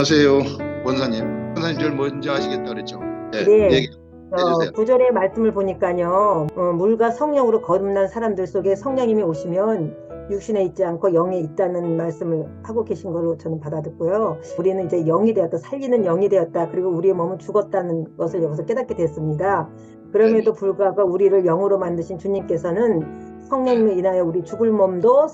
안녕하세요, 권사님. 권사님 제일 먼저 하시겠다 그랬죠? 네, 네, 얘기해 주세요. 구절의 말씀을 보니까요, 물과 성령으로 거듭난 사람들 속에 성령님이 오시면 육신에 있지 않고 영에 있다는 말씀을 하고 계신 걸로 저는 받아듣고요. 우리는 이제 영이 되었다, 살리는 영이 되었다, 그리고 우리의 몸은 죽었다는 것을 여기서 깨닫게 됐습니다. 네네. 그럼에도 불구하고 우리를 영으로 만드신 주님께서는 네. 성령님을 인하여 우리 죽을 몸도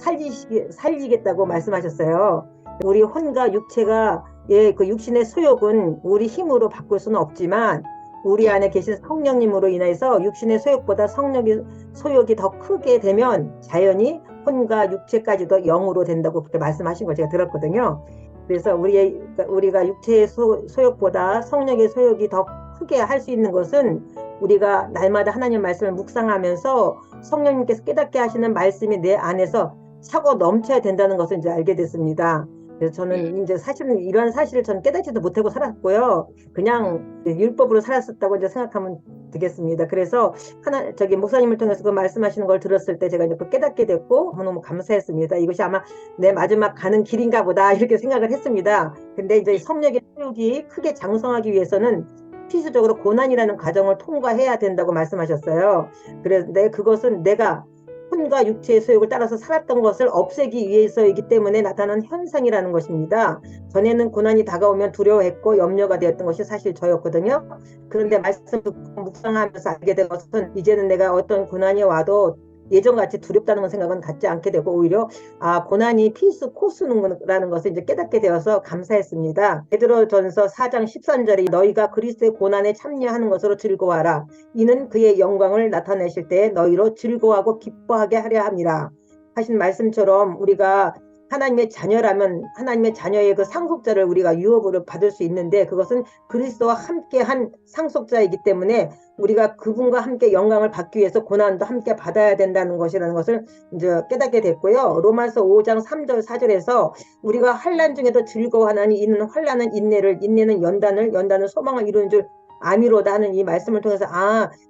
살리겠다고 말씀하셨어요. 우리 혼과 육체가 그 육신의 소욕은 우리 힘으로 바꿀 수는 없지만 우리 네. 안에 계신 성령님으로 인해서 육신의 소욕보다 소욕이 더 크게 되면 자연히 혼과 육체까지도 영으로 된다고 그렇게 말씀하신 걸 제가 들었거든요. 그래서 우리가 육체의 소욕보다 성령의 소욕이 더 크게 할 수 있는 것은 우리가 날마다 하나님 말씀을 묵상하면서 성령님께서 깨닫게 하시는 말씀이 내 안에서 차고 넘쳐야 된다는 것을 이제 알게 됐습니다. 그래서 네. 저는 이제 사실은 이러한 사실을 저는 깨닫지도 못하고 살았고요. 그냥 율법으로 살았었다고 이제 생각하면 되겠습니다. 그래서 목사님을 통해서 그 말씀하시는 걸 들었을 때 제가 이제 그 깨닫게 됐고 너무너무 감사했습니다. 이것이 아마 내 마지막 가는 길인가 보다 이렇게 생각을 했습니다. 근데 이제 성령의 소욕이 크게 장성하기 위해서는 필수적으로 고난이라는 과정을 통과해야 된다고 말씀하셨어요. 그런데 그것은 내가 혼과 육체의 소욕을 따라서 살았던 것을 없애기 위해서이기 때문에 나타난 현상이라는 것입니다. 전에는 고난이 다가오면 두려워했고 염려가 되었던 것이 사실 저였거든요. 그런데 말씀 듣고 묵상하면서 알게 된 것은 이제는 내가 어떤 고난이 와도 예전같이 두렵다는 생각은 갖지 않게 되고 오히려 고난이 필수 코스라는 것을 이제 깨닫게 되어서 감사했습니다. 베드로전서 4장 13절에 너희가 그리스도의 고난에 참여하는 것으로 즐거워하라. 이는 그의 영광을 나타내실 때에 너희로 즐거워하고 기뻐하게 하려 함이라 하신 말씀처럼 우리가 하나님의 자녀라면 하나님의 자녀의 그 상속자를 우리가 유업으로 받을 수 있는데 그것은 그리스도와 함께한 상속자이기 때문에 우리가 그분과 함께 영광을 받기 위해서 고난도 함께 받아야 된다는 것이라는 것을 이제 깨닫게 됐고요. 로마서 5장 3절 4절에서 우리가 환난 중에도 즐거워하나니 이는 환난은 인내는 연단은 소망을 이루는 줄 아미로다 하는 이 말씀을 통해서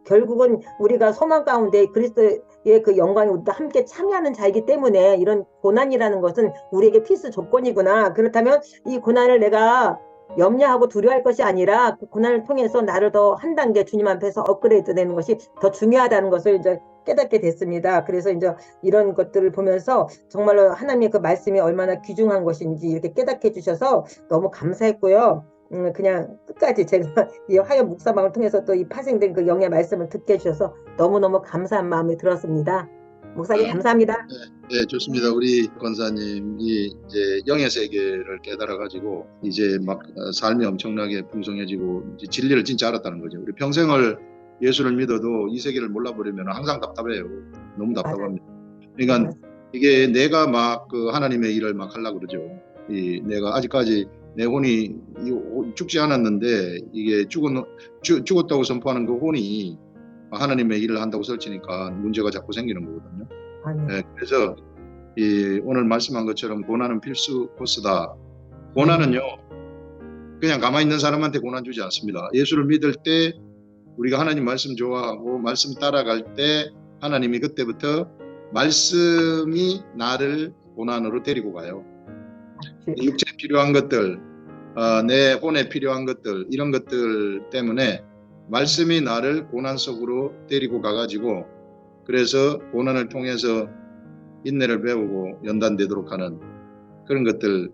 결국은 우리가 소망 가운데 그리스도의 그 영광이 우리가 함께 참여하는 자이기 때문에 이런 고난이라는 것은 우리에게 필수 조건이구나. 그렇다면 이 고난을 내가 염려하고 두려워할 것이 아니라 그 고난을 통해서 나를 더 한 단계 주님 앞에서 업그레이드 되는 것이 더 중요하다는 것을 이제 깨닫게 됐습니다. 그래서 이제 이런 것들을 보면서 정말로 하나님의 그 말씀이 얼마나 귀중한 것인지 이렇게 깨닫게 해주셔서 너무 감사했고요. 그냥 끝까지 제가 이 화요 묵사방을 통해서 또 이 파생된 그 영의 말씀을 듣게 해주셔서 너무너무 감사한 마음이 들었습니다. 목사님 아, 감사합니다. 네, 좋습니다. 우리 권사님이 이제 영의 세계를 깨달아가지고 이제 막 삶이 엄청나게 풍성해지고 이제 진리를 진짜 알았다는 거죠. 우리 평생을 예수를 믿어도 이 세계를 몰라버리면 항상 답답해요. 너무 맞아요. 답답합니다. 그러니까 이게 내가 막 그 하나님의 일을 막 하려고 그러죠. 내가 아직까지 내 혼이 죽지 않았는데 이게 죽었다고 선포하는 그 혼이 하나님의 일을 한다고 설치니까 문제가 자꾸 생기는 거거든요. 아멘. 네, 그래서 오늘 말씀한 것처럼 고난은 필수 코스다. 아멘. 고난은요, 그냥 가만히 있는 사람한테 고난 주지 않습니다. 예수를 믿을 때 우리가 하나님 말씀 좋아하고 말씀 따라갈 때 하나님이 그때부터 말씀이 나를 고난으로 데리고 가요. 육체에 필요한 것들, 내 혼에 필요한 것들, 이런 것들 때문에 말씀이 나를 고난 속으로 데리고 가가지고 그래서 고난을 통해서 인내를 배우고 연단되도록 하는 그런 것들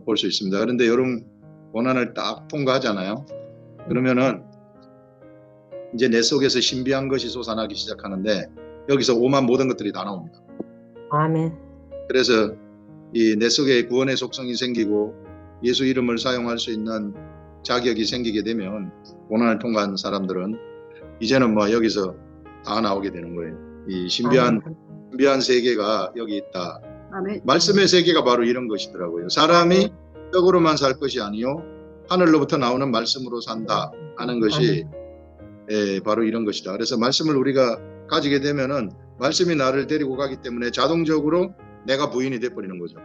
볼 수 있습니다. 그런데 여러분 고난을 딱 통과하잖아요. 그러면은 이제 내 속에서 신비한 것이 솟아나기 시작하는데 여기서 오만 모든 것들이 다 나옵니다. 아멘. 그래서 이 내 속에 구원의 속성이 생기고 예수 이름을 사용할 수 있는 자격이 생기게 되면 고난을 통과한 사람들은 이제는 뭐 여기서 다 나오게 되는 거예요. 이 신비한 세계가 여기 있다. 아멘. 말씀의 세계가 바로 이런 것이더라고요. 사람이 떡으로만 살 것이 아니요 하늘로부터 나오는 말씀으로 산다 하는 것이 바로 이런 것이다. 그래서 말씀을 우리가 가지게 되면은 말씀이 나를 데리고 가기 때문에 자동적으로 내가 부인이 돼버리는 거죠.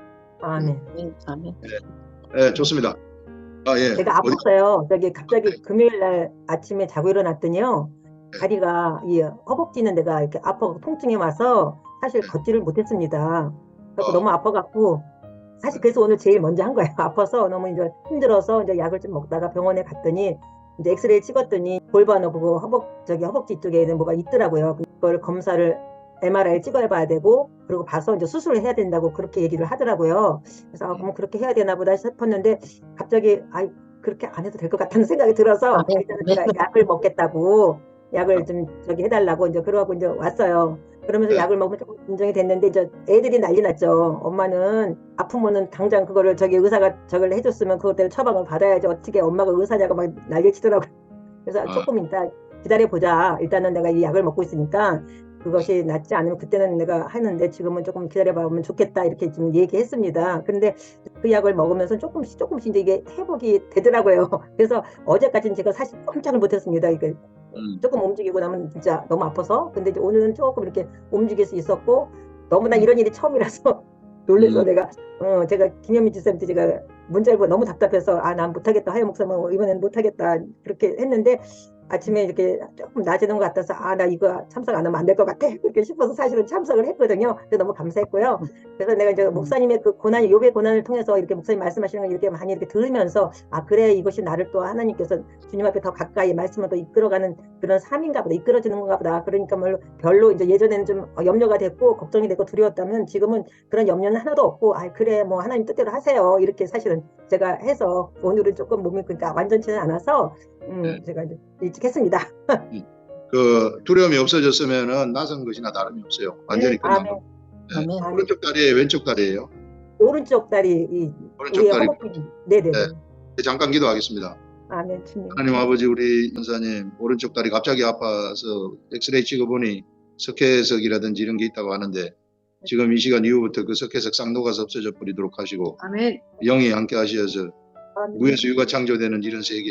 아멘. 아멘. 네, 좋습니다. 예. 제가 아팠어요. 갑자기 금요일 날 아침에 자고 일어났더니요. 다리가 이 허벅지는 데가 이렇게 아파 통증이 와서 사실 걷지를 못했습니다. 그래서 너무 아파갖고 사실 그래서 오늘 제일 먼저 한 거예요. 아파서 너무 이제 힘들어서 이제 약을 좀 먹다가 병원에 갔더니 이제 엑스레이 찍었더니 골반하고 허벅지 쪽에 있는 뭐가 있더라고요. 그걸 검사를 MRI 찍어봐야 되고 그리고 봐서 이제 수술을 해야 된다고 그렇게 얘기를 하더라고요. 그래서 그럼 그렇게 해야 되나 보다 싶었는데 갑자기 그렇게 안 해도 될 것 같다는 생각이 들어서 일단은 제가 약을 먹겠다고 약을 좀 해달라고 이제 그러고 이제 왔어요. 그러면서 네. 약을 먹으면 조금 진정이 됐는데 이제 애들이 난리 났죠. 엄마는 아프면은 당장 그거를 의사가 저걸 해줬으면 그것 때문에 처방을 받아야지 어떻게 엄마가 의사냐고 막 난리치더라고요. 그래서 조금 이따 기다려보자. 일단은 내가 이 약을 먹고 있으니까 그것이 낫지 않으면 그때는 내가 하는데 지금은 조금 기다려보면 좋겠다 이렇게 좀 얘기했습니다. 근데 그 약을 먹으면서 조금씩 이제 이게 회복이 되더라고요. 그래서 어제까지는 제가 사실 꼼짝을 못했습니다. 이게 조금 움직이고 나면 진짜 너무 아파서. 근데 이제 오늘은 조금 이렇게 움직일 수 있었고 너무나 이런 일이 처음이라서 놀래서 제가 김현미 집사님한테 제가 문자를 보고 너무 답답해서 난 못하겠다. 하여 목사님 이번에는 못하겠다. 그렇게 했는데 아침에 이렇게 조금 나아지는 것 같아서 나 이거 참석 안 하면 안 될 것 같아. 그렇게 싶어서 사실은 참석을 했거든요. 그래서 너무 감사했고요. 그래서 내가 이제 목사님의 그 고난, 욥의 고난을 통해서 이렇게 목사님 말씀하시는 걸 이렇게 많이 이렇게 들으면서 그래 이것이 나를 또 하나님께서 주님 앞에 더 가까이 말씀을 더 이끌어가는 그런 삶인가 보다, 이끌어지는 건가 보다. 그러니까 별로 이제 예전에는 좀 염려가 됐고 걱정이 되고 두려웠다면 지금은 그런 염려는 하나도 없고 그래 뭐 하나님 뜻대로 하세요. 이렇게 사실은 제가 해서 오늘은 조금 몸이 그러니까 완전치는 않아서 제가 이제 일찍 했습니다. 그 두려움이 없어졌으면은 낯선 것이나 다름이 없어요. 완전히 끝난 거. 오른쪽 다리에 왼쪽 다리예요. 오른쪽 다리 오른쪽 다리. 네네. 잠깐 기도하겠습니다. 아멘 주님. 하나님 아버지 우리 권사님 오른쪽 다리 갑자기 아파서 엑스레이 찍어보니 석회석이라든지 이런 게 있다고 하는데 지금 이 시간 이후부터 그 석회석 쌍노가서 없어져 버리도록 하시고 아멘. 영이 함께 하셔서 무에서 유가 창조되는 이런 세계.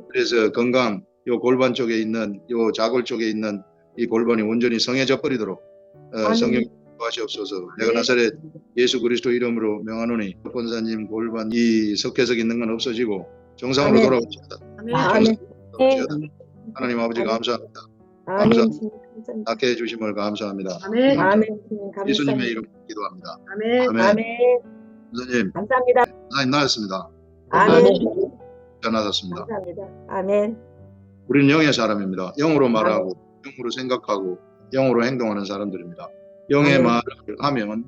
그래서 건강 요 골반 쪽에 있는 요 자골 쪽에 있는 이 골반이 온전히 성해져 버리도록 성령 하시옵소서. 내가 나사렛 예수 그리스도 이름으로 명하노니 권사님 골반 이 석회석 있는 건 없어지고 정상으로 돌아오시다. 아멘. 하나님 아버지 감사합니다. 아멘. 낫게 해주심을 감사합니다. 아멘. 아멘. 예수님의 이름으로 기도합니다. 아멘. 아멘. 선생님, 감사합니다. 하나님 나였습니다. 아멘. 나았습니다. 감사합니다. 아멘. 우리는 영의 사람입니다. 영으로 말하고 영으로 생각하고 영으로 행동하는 사람들입니다. 영의 말을 하면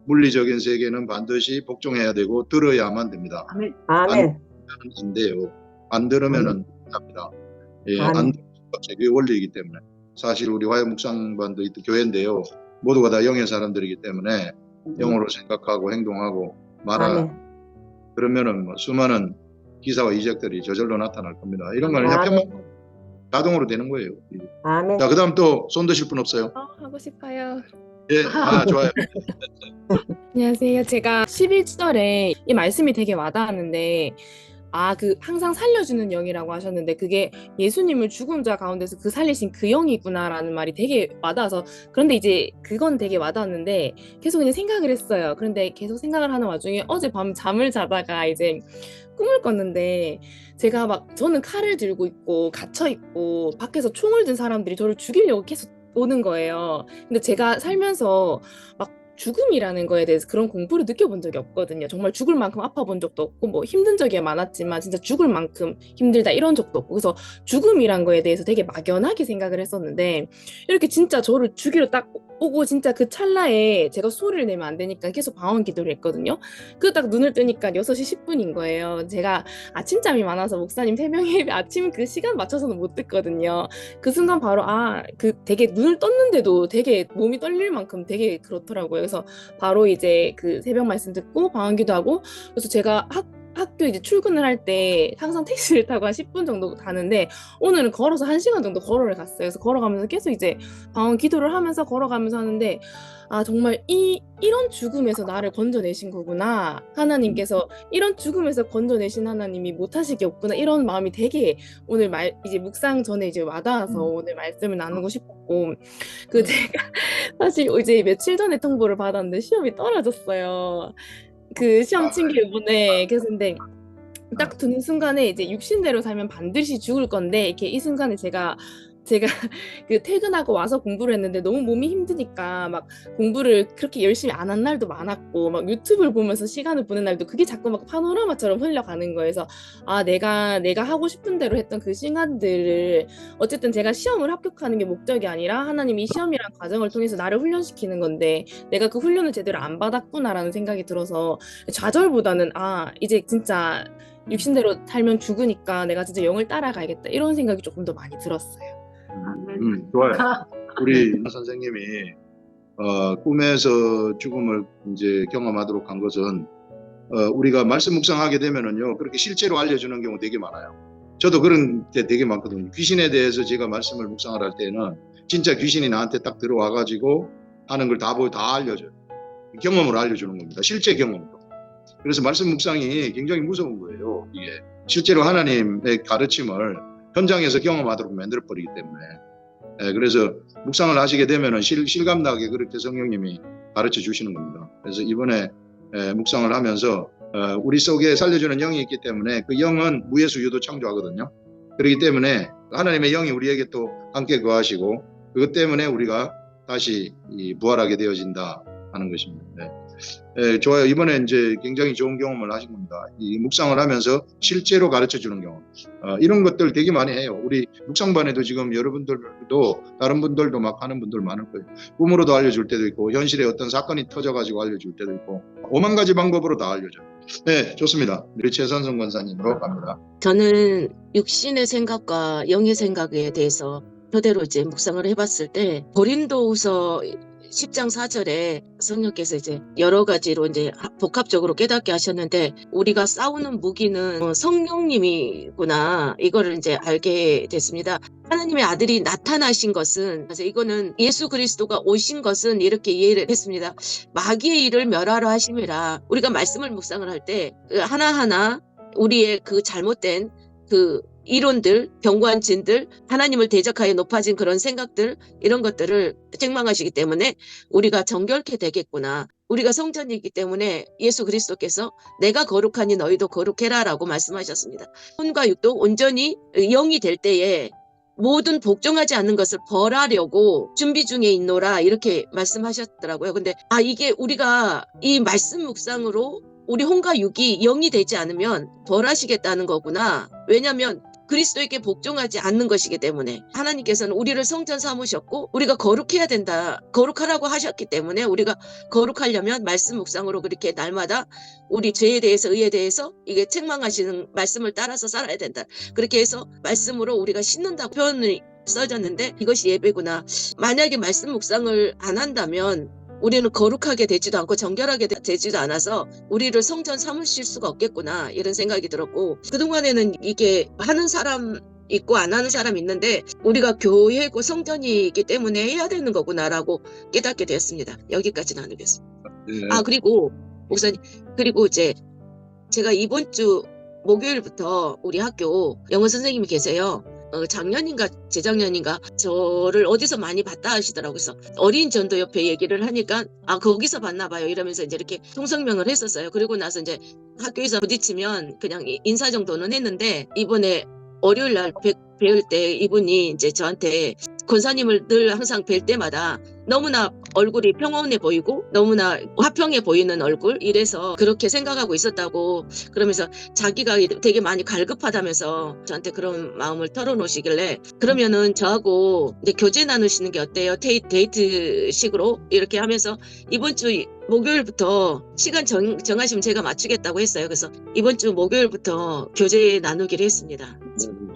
물리적인 세계는 반드시 복종해야 되고 들어야만 됩니다. 아멘. 아멘. 안 돼요. 안 들으면은 합니다. 안 들으면 그게 원리이기 때문에 사실 우리 화요 묵상반도 있던 교회인데요. 모두가 다 영의 사람들이기 때문에 영으로 생각하고 행동하고 말하고 그러면은 수많은 기사와 이적들이 저절로 나타날 겁니다. 이런 거는 그냥 자동으로 되는 거예요. 아멘. 자, 그다음 또 손 드실 분 없어요? 하고 싶어요. 예, 좋아요. 안녕하세요. 제가 11절에 이 말씀이 되게 와닿았는데 항상 살려주는 영이라고 하셨는데 그게 예수님을 죽은 자 가운데서 살리신 그 영이구나라는 말이 되게 와닿아서 그런데 이제 그건 되게 와닿았는데 계속 그냥 생각을 했어요. 그런데 계속 생각을 하는 와중에 어젯밤 잠을 자다가 이제 꿈을 꿨는데 제가 저는 칼을 들고 있고 갇혀 있고 밖에서 총을 든 사람들이 저를 죽이려고 계속 오는 거예요. 근데 제가 살면서 죽음이라는 거에 대해서 그런 공포를 느껴본 적이 없거든요. 정말 죽을 만큼 아파본 적도 없고 힘든 적이 많았지만 진짜 죽을 만큼 힘들다 이런 적도 없고 그래서 죽음이란 거에 대해서 되게 막연하게 생각을 했었는데 이렇게 진짜 저를 죽이러 딱 오고 진짜 그 찰나에 제가 소리를 내면 안 되니까 계속 방언 기도를 했거든요. 그 딱 눈을 뜨니까 6시 10분인 거예요. 제가 아침잠이 많아서 목사님 새벽 예배 아침 그 시간 맞춰서는 못 듣거든요. 그 순간 바로 되게 눈을 떴는데도 되게 몸이 떨릴 만큼 되게 그렇더라고요. 그래서 바로 이제 그 새벽 말씀 듣고 방언 기도하고 그래서 제가 학교 이제 출근을 할 때 항상 택시를 타고 한 10분 정도 가는데 오늘은 걸어서 1시간 정도 걸어를 갔어요. 그래서 걸어가면서 계속 이제 방언 기도를 하면서 걸어가면서 하는데 정말 이런 죽음에서 나를 건져내신 거구나. 하나님께서 이런 죽음에서 건져내신 하나님이 못하실 게 없구나. 이런 마음이 되게 오늘 이제 묵상 전에 이제 와닿아서 오늘 말씀을 나누고 싶었고 제가 사실 이제 며칠 전에 통보를 받았는데 시험이 떨어졌어요. 그 시험 친게 이번에 근데 딱 드는 순간에 이제 육신대로 살면 반드시 죽을 건데 이렇게 이 순간에 제가 제가 그 퇴근하고 와서 공부를 했는데 너무 몸이 힘드니까 막 공부를 그렇게 열심히 안 한 날도 많았고 막 유튜브를 보면서 시간을 보낸 날도 그게 자꾸 막 파노라마처럼 흘러가는 거여서 아 내가 하고 싶은 대로 했던 그 시간들을 어쨌든 제가 시험을 합격하는 게 목적이 아니라 하나님이 시험이란 과정을 통해서 나를 훈련시키는 건데 내가 그 훈련을 제대로 안 받았구나라는 생각이 들어서 좌절보다는 아 이제 진짜 육신대로 살면 죽으니까 내가 진짜 영을 따라가야겠다 이런 생각이 조금 더 많이 들었어요. 좋아요. 우리 선생님이 꿈에서 죽음을 이제 경험하도록 한 것은 우리가 말씀 묵상하게 되면은요 그렇게 실제로 알려주는 경우 되게 많아요. 저도 그런 게 되게 많거든요. 귀신에 대해서 제가 말씀을 묵상을 할 때는 진짜 귀신이 나한테 딱 들어와 가지고 하는 걸 다 알려줘요. 경험으로 알려주는 겁니다. 실제 경험으로. 그래서 말씀 묵상이 굉장히 무서운 거예요. 이게 실제로 하나님의 가르침을 현장에서 경험하도록 만들어버리기 때문에. 그래서 묵상을 하시게 되면 실감나게 그렇게 성령님이 가르쳐 주시는 겁니다. 그래서 이번에 묵상을 하면서 우리 속에 살려주는 영이 있기 때문에 그 영은 무예수 유도 창조하거든요. 그렇기 때문에 하나님의 영이 우리에게 또 함께 거하시고 그것 때문에 우리가 다시 부활하게 되어진다 하는 것입니다. 좋아요. 이번에 이제 굉장히 좋은 경험을 하신 겁니다. 이 묵상을 하면서 실제로 가르쳐 주는 경험. 이런 것들 되게 많이 해요. 우리 묵상반에도 지금 여러분들도 다른 분들도 막 하는 분들 많을 거예요. 꿈으로도 알려줄 때도 있고 현실에 어떤 사건이 터져가지고 알려줄 때도 있고 5만 가지 방법으로 다 알려줘요. 네, 좋습니다. 우리 최선성 권사님으로 갑니다. 저는 육신의 생각과 영의 생각에 대해서 그대로 이제 묵상을 해봤을 때 고린도후서 10장 4절에 성령께서 이제 여러 가지로 이제 복합적으로 깨닫게 하셨는데 우리가 싸우는 무기는 성령님이구나 이거를 이제 알게 됐습니다. 하나님의 아들이 나타나신 것은 그래서 이거는 예수 그리스도가 오신 것은 이렇게 이해를 했습니다. 마귀의 일을 멸하러 하심이라. 우리가 말씀을 묵상을 할 때 하나하나 우리의 그 잘못된 그 이론들, 경관진들, 하나님을 대적하여 높아진 그런 생각들 이런 것들을 책망하시기 때문에 우리가 정결케 되겠구나. 우리가 성전이기 때문에 예수 그리스도께서 내가 거룩하니 너희도 거룩해라 라고 말씀하셨습니다. 혼과 육도 온전히 영이 될 때에 모든 복종하지 않는 것을 벌하려고 준비 중에 있노라 이렇게 말씀하셨더라고요. 근데 이게 우리가 이 말씀 묵상으로 우리 혼과 육이 영이 되지 않으면 벌하시겠다는 거구나. 왜냐하면 그리스도에게 복종하지 않는 것이기 때문에 하나님께서는 우리를 성전 삼으셨고 우리가 거룩해야 된다. 거룩하라고 하셨기 때문에 우리가 거룩하려면 말씀 묵상으로 그렇게 날마다 우리 죄에 대해서 의에 대해서 이게 책망하시는 말씀을 따라서 살아야 된다. 그렇게 해서 말씀으로 우리가 씻는다고 표현이 써졌는데 이것이 예배구나. 만약에 말씀 묵상을 안 한다면 우리는 거룩하게 되지도 않고 정결하게 되지도 않아서 우리를 성전 삼으실 수가 없겠구나 이런 생각이 들었고 그동안에는 이게 하는 사람 있고 안 하는 사람 있는데 우리가 교회고 성전이기 때문에 해야 되는 거구나라고 깨닫게 되었습니다. 여기까지 나누겠습니다. 그리고 목사님 그리고 이제 제가 이번 주 목요일부터 우리 학교 영어 선생님이 계세요. 작년인가 재작년인가 저를 어디서 많이 봤다 하시더라고요. 그래서 어린 전도협회 얘기를 하니까 거기서 봤나 봐요 이러면서 이제 이렇게 통성명을 했었어요. 그리고 나서 이제 학교에서 부딪히면 그냥 인사 정도는 했는데 이번에 월요일 날 배울 때 이분이 이제 저한테 권사님을 늘 항상 뵐 때마다 너무나 얼굴이 평온해 보이고 너무나 화평해 보이는 얼굴 이래서 그렇게 생각하고 있었다고 그러면서 자기가 되게 많이 갈급하다면서 저한테 그런 마음을 털어놓으시길래 그러면은 저하고 이제 교제 나누시는 게 어때요? 데이트식으로 이렇게 하면서 이번 주 목요일부터 시간 정하시면 제가 맞추겠다고 했어요. 그래서 이번 주 목요일부터 교제 나누기로 했습니다.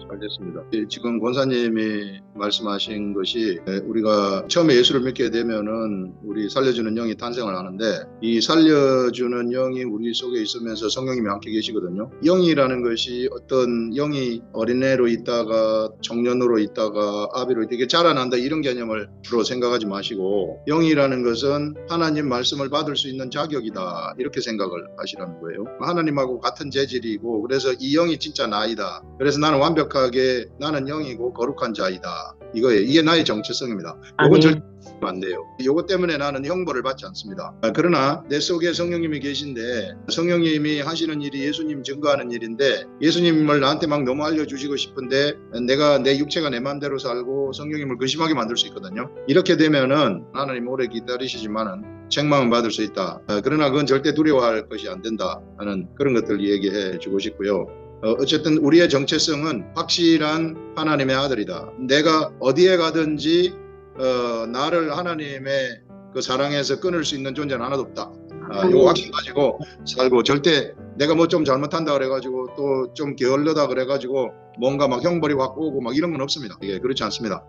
잘 됐습니다. 지금 권사님이 말씀하신 것이 우리가 처음에 예수를 믿게 되면은 우리 살려주는 영이 탄생을 하는데 이 살려주는 영이 우리 속에 있으면서 성령님이 함께 계시거든요. 영이라는 것이 어떤 영이 어린애로 있다가 청년으로 있다가 아비로 되게 자라난다 이런 개념으로 생각하지 마시고 영이라는 것은 하나님 말씀을 받을 수 있는 자격이다 이렇게 생각을 하시라는 거예요. 하나님하고 같은 재질이고 그래서 이 영이 진짜 나이다. 그래서 나는 완벽하게 나는 영이고 거룩한 자이다 된다. 이거예요. 이게 나의 정체성입니다. 이건 아멘. 절대 안 돼요. 이것 때문에 나는 형벌을 받지 않습니다. 그러나 내 속에 성령님이 계신데 성령님이 하시는 일이 예수님 증거하는 일인데 예수님을 나한테 막 너무 알려주시고 싶은데 내가 내 육체가 내 마음대로 살고 성령님을 근심하게 만들 수 있거든요. 이렇게 되면은 하나님 오래 기다리시지만은 책망은 받을 수 있다. 그러나 그건 절대 두려워할 것이 안 된다 하는 그런 것들 얘기해 주고 싶고요. 어쨌든 우리의 정체성은 확실한 하나님의 아들이다. 내가 어디에 가든지 나를 하나님의 그 사랑에서 끊을 수 있는 존재는 하나도 없다. 요 확신 가지고 살고 절대 내가 뭐 좀 잘못한다 그래가지고 또 좀 게을르다 그래가지고 뭔가 막 형벌이 확 오고 막 이런 건 없습니다. 이게 그렇지 않습니다.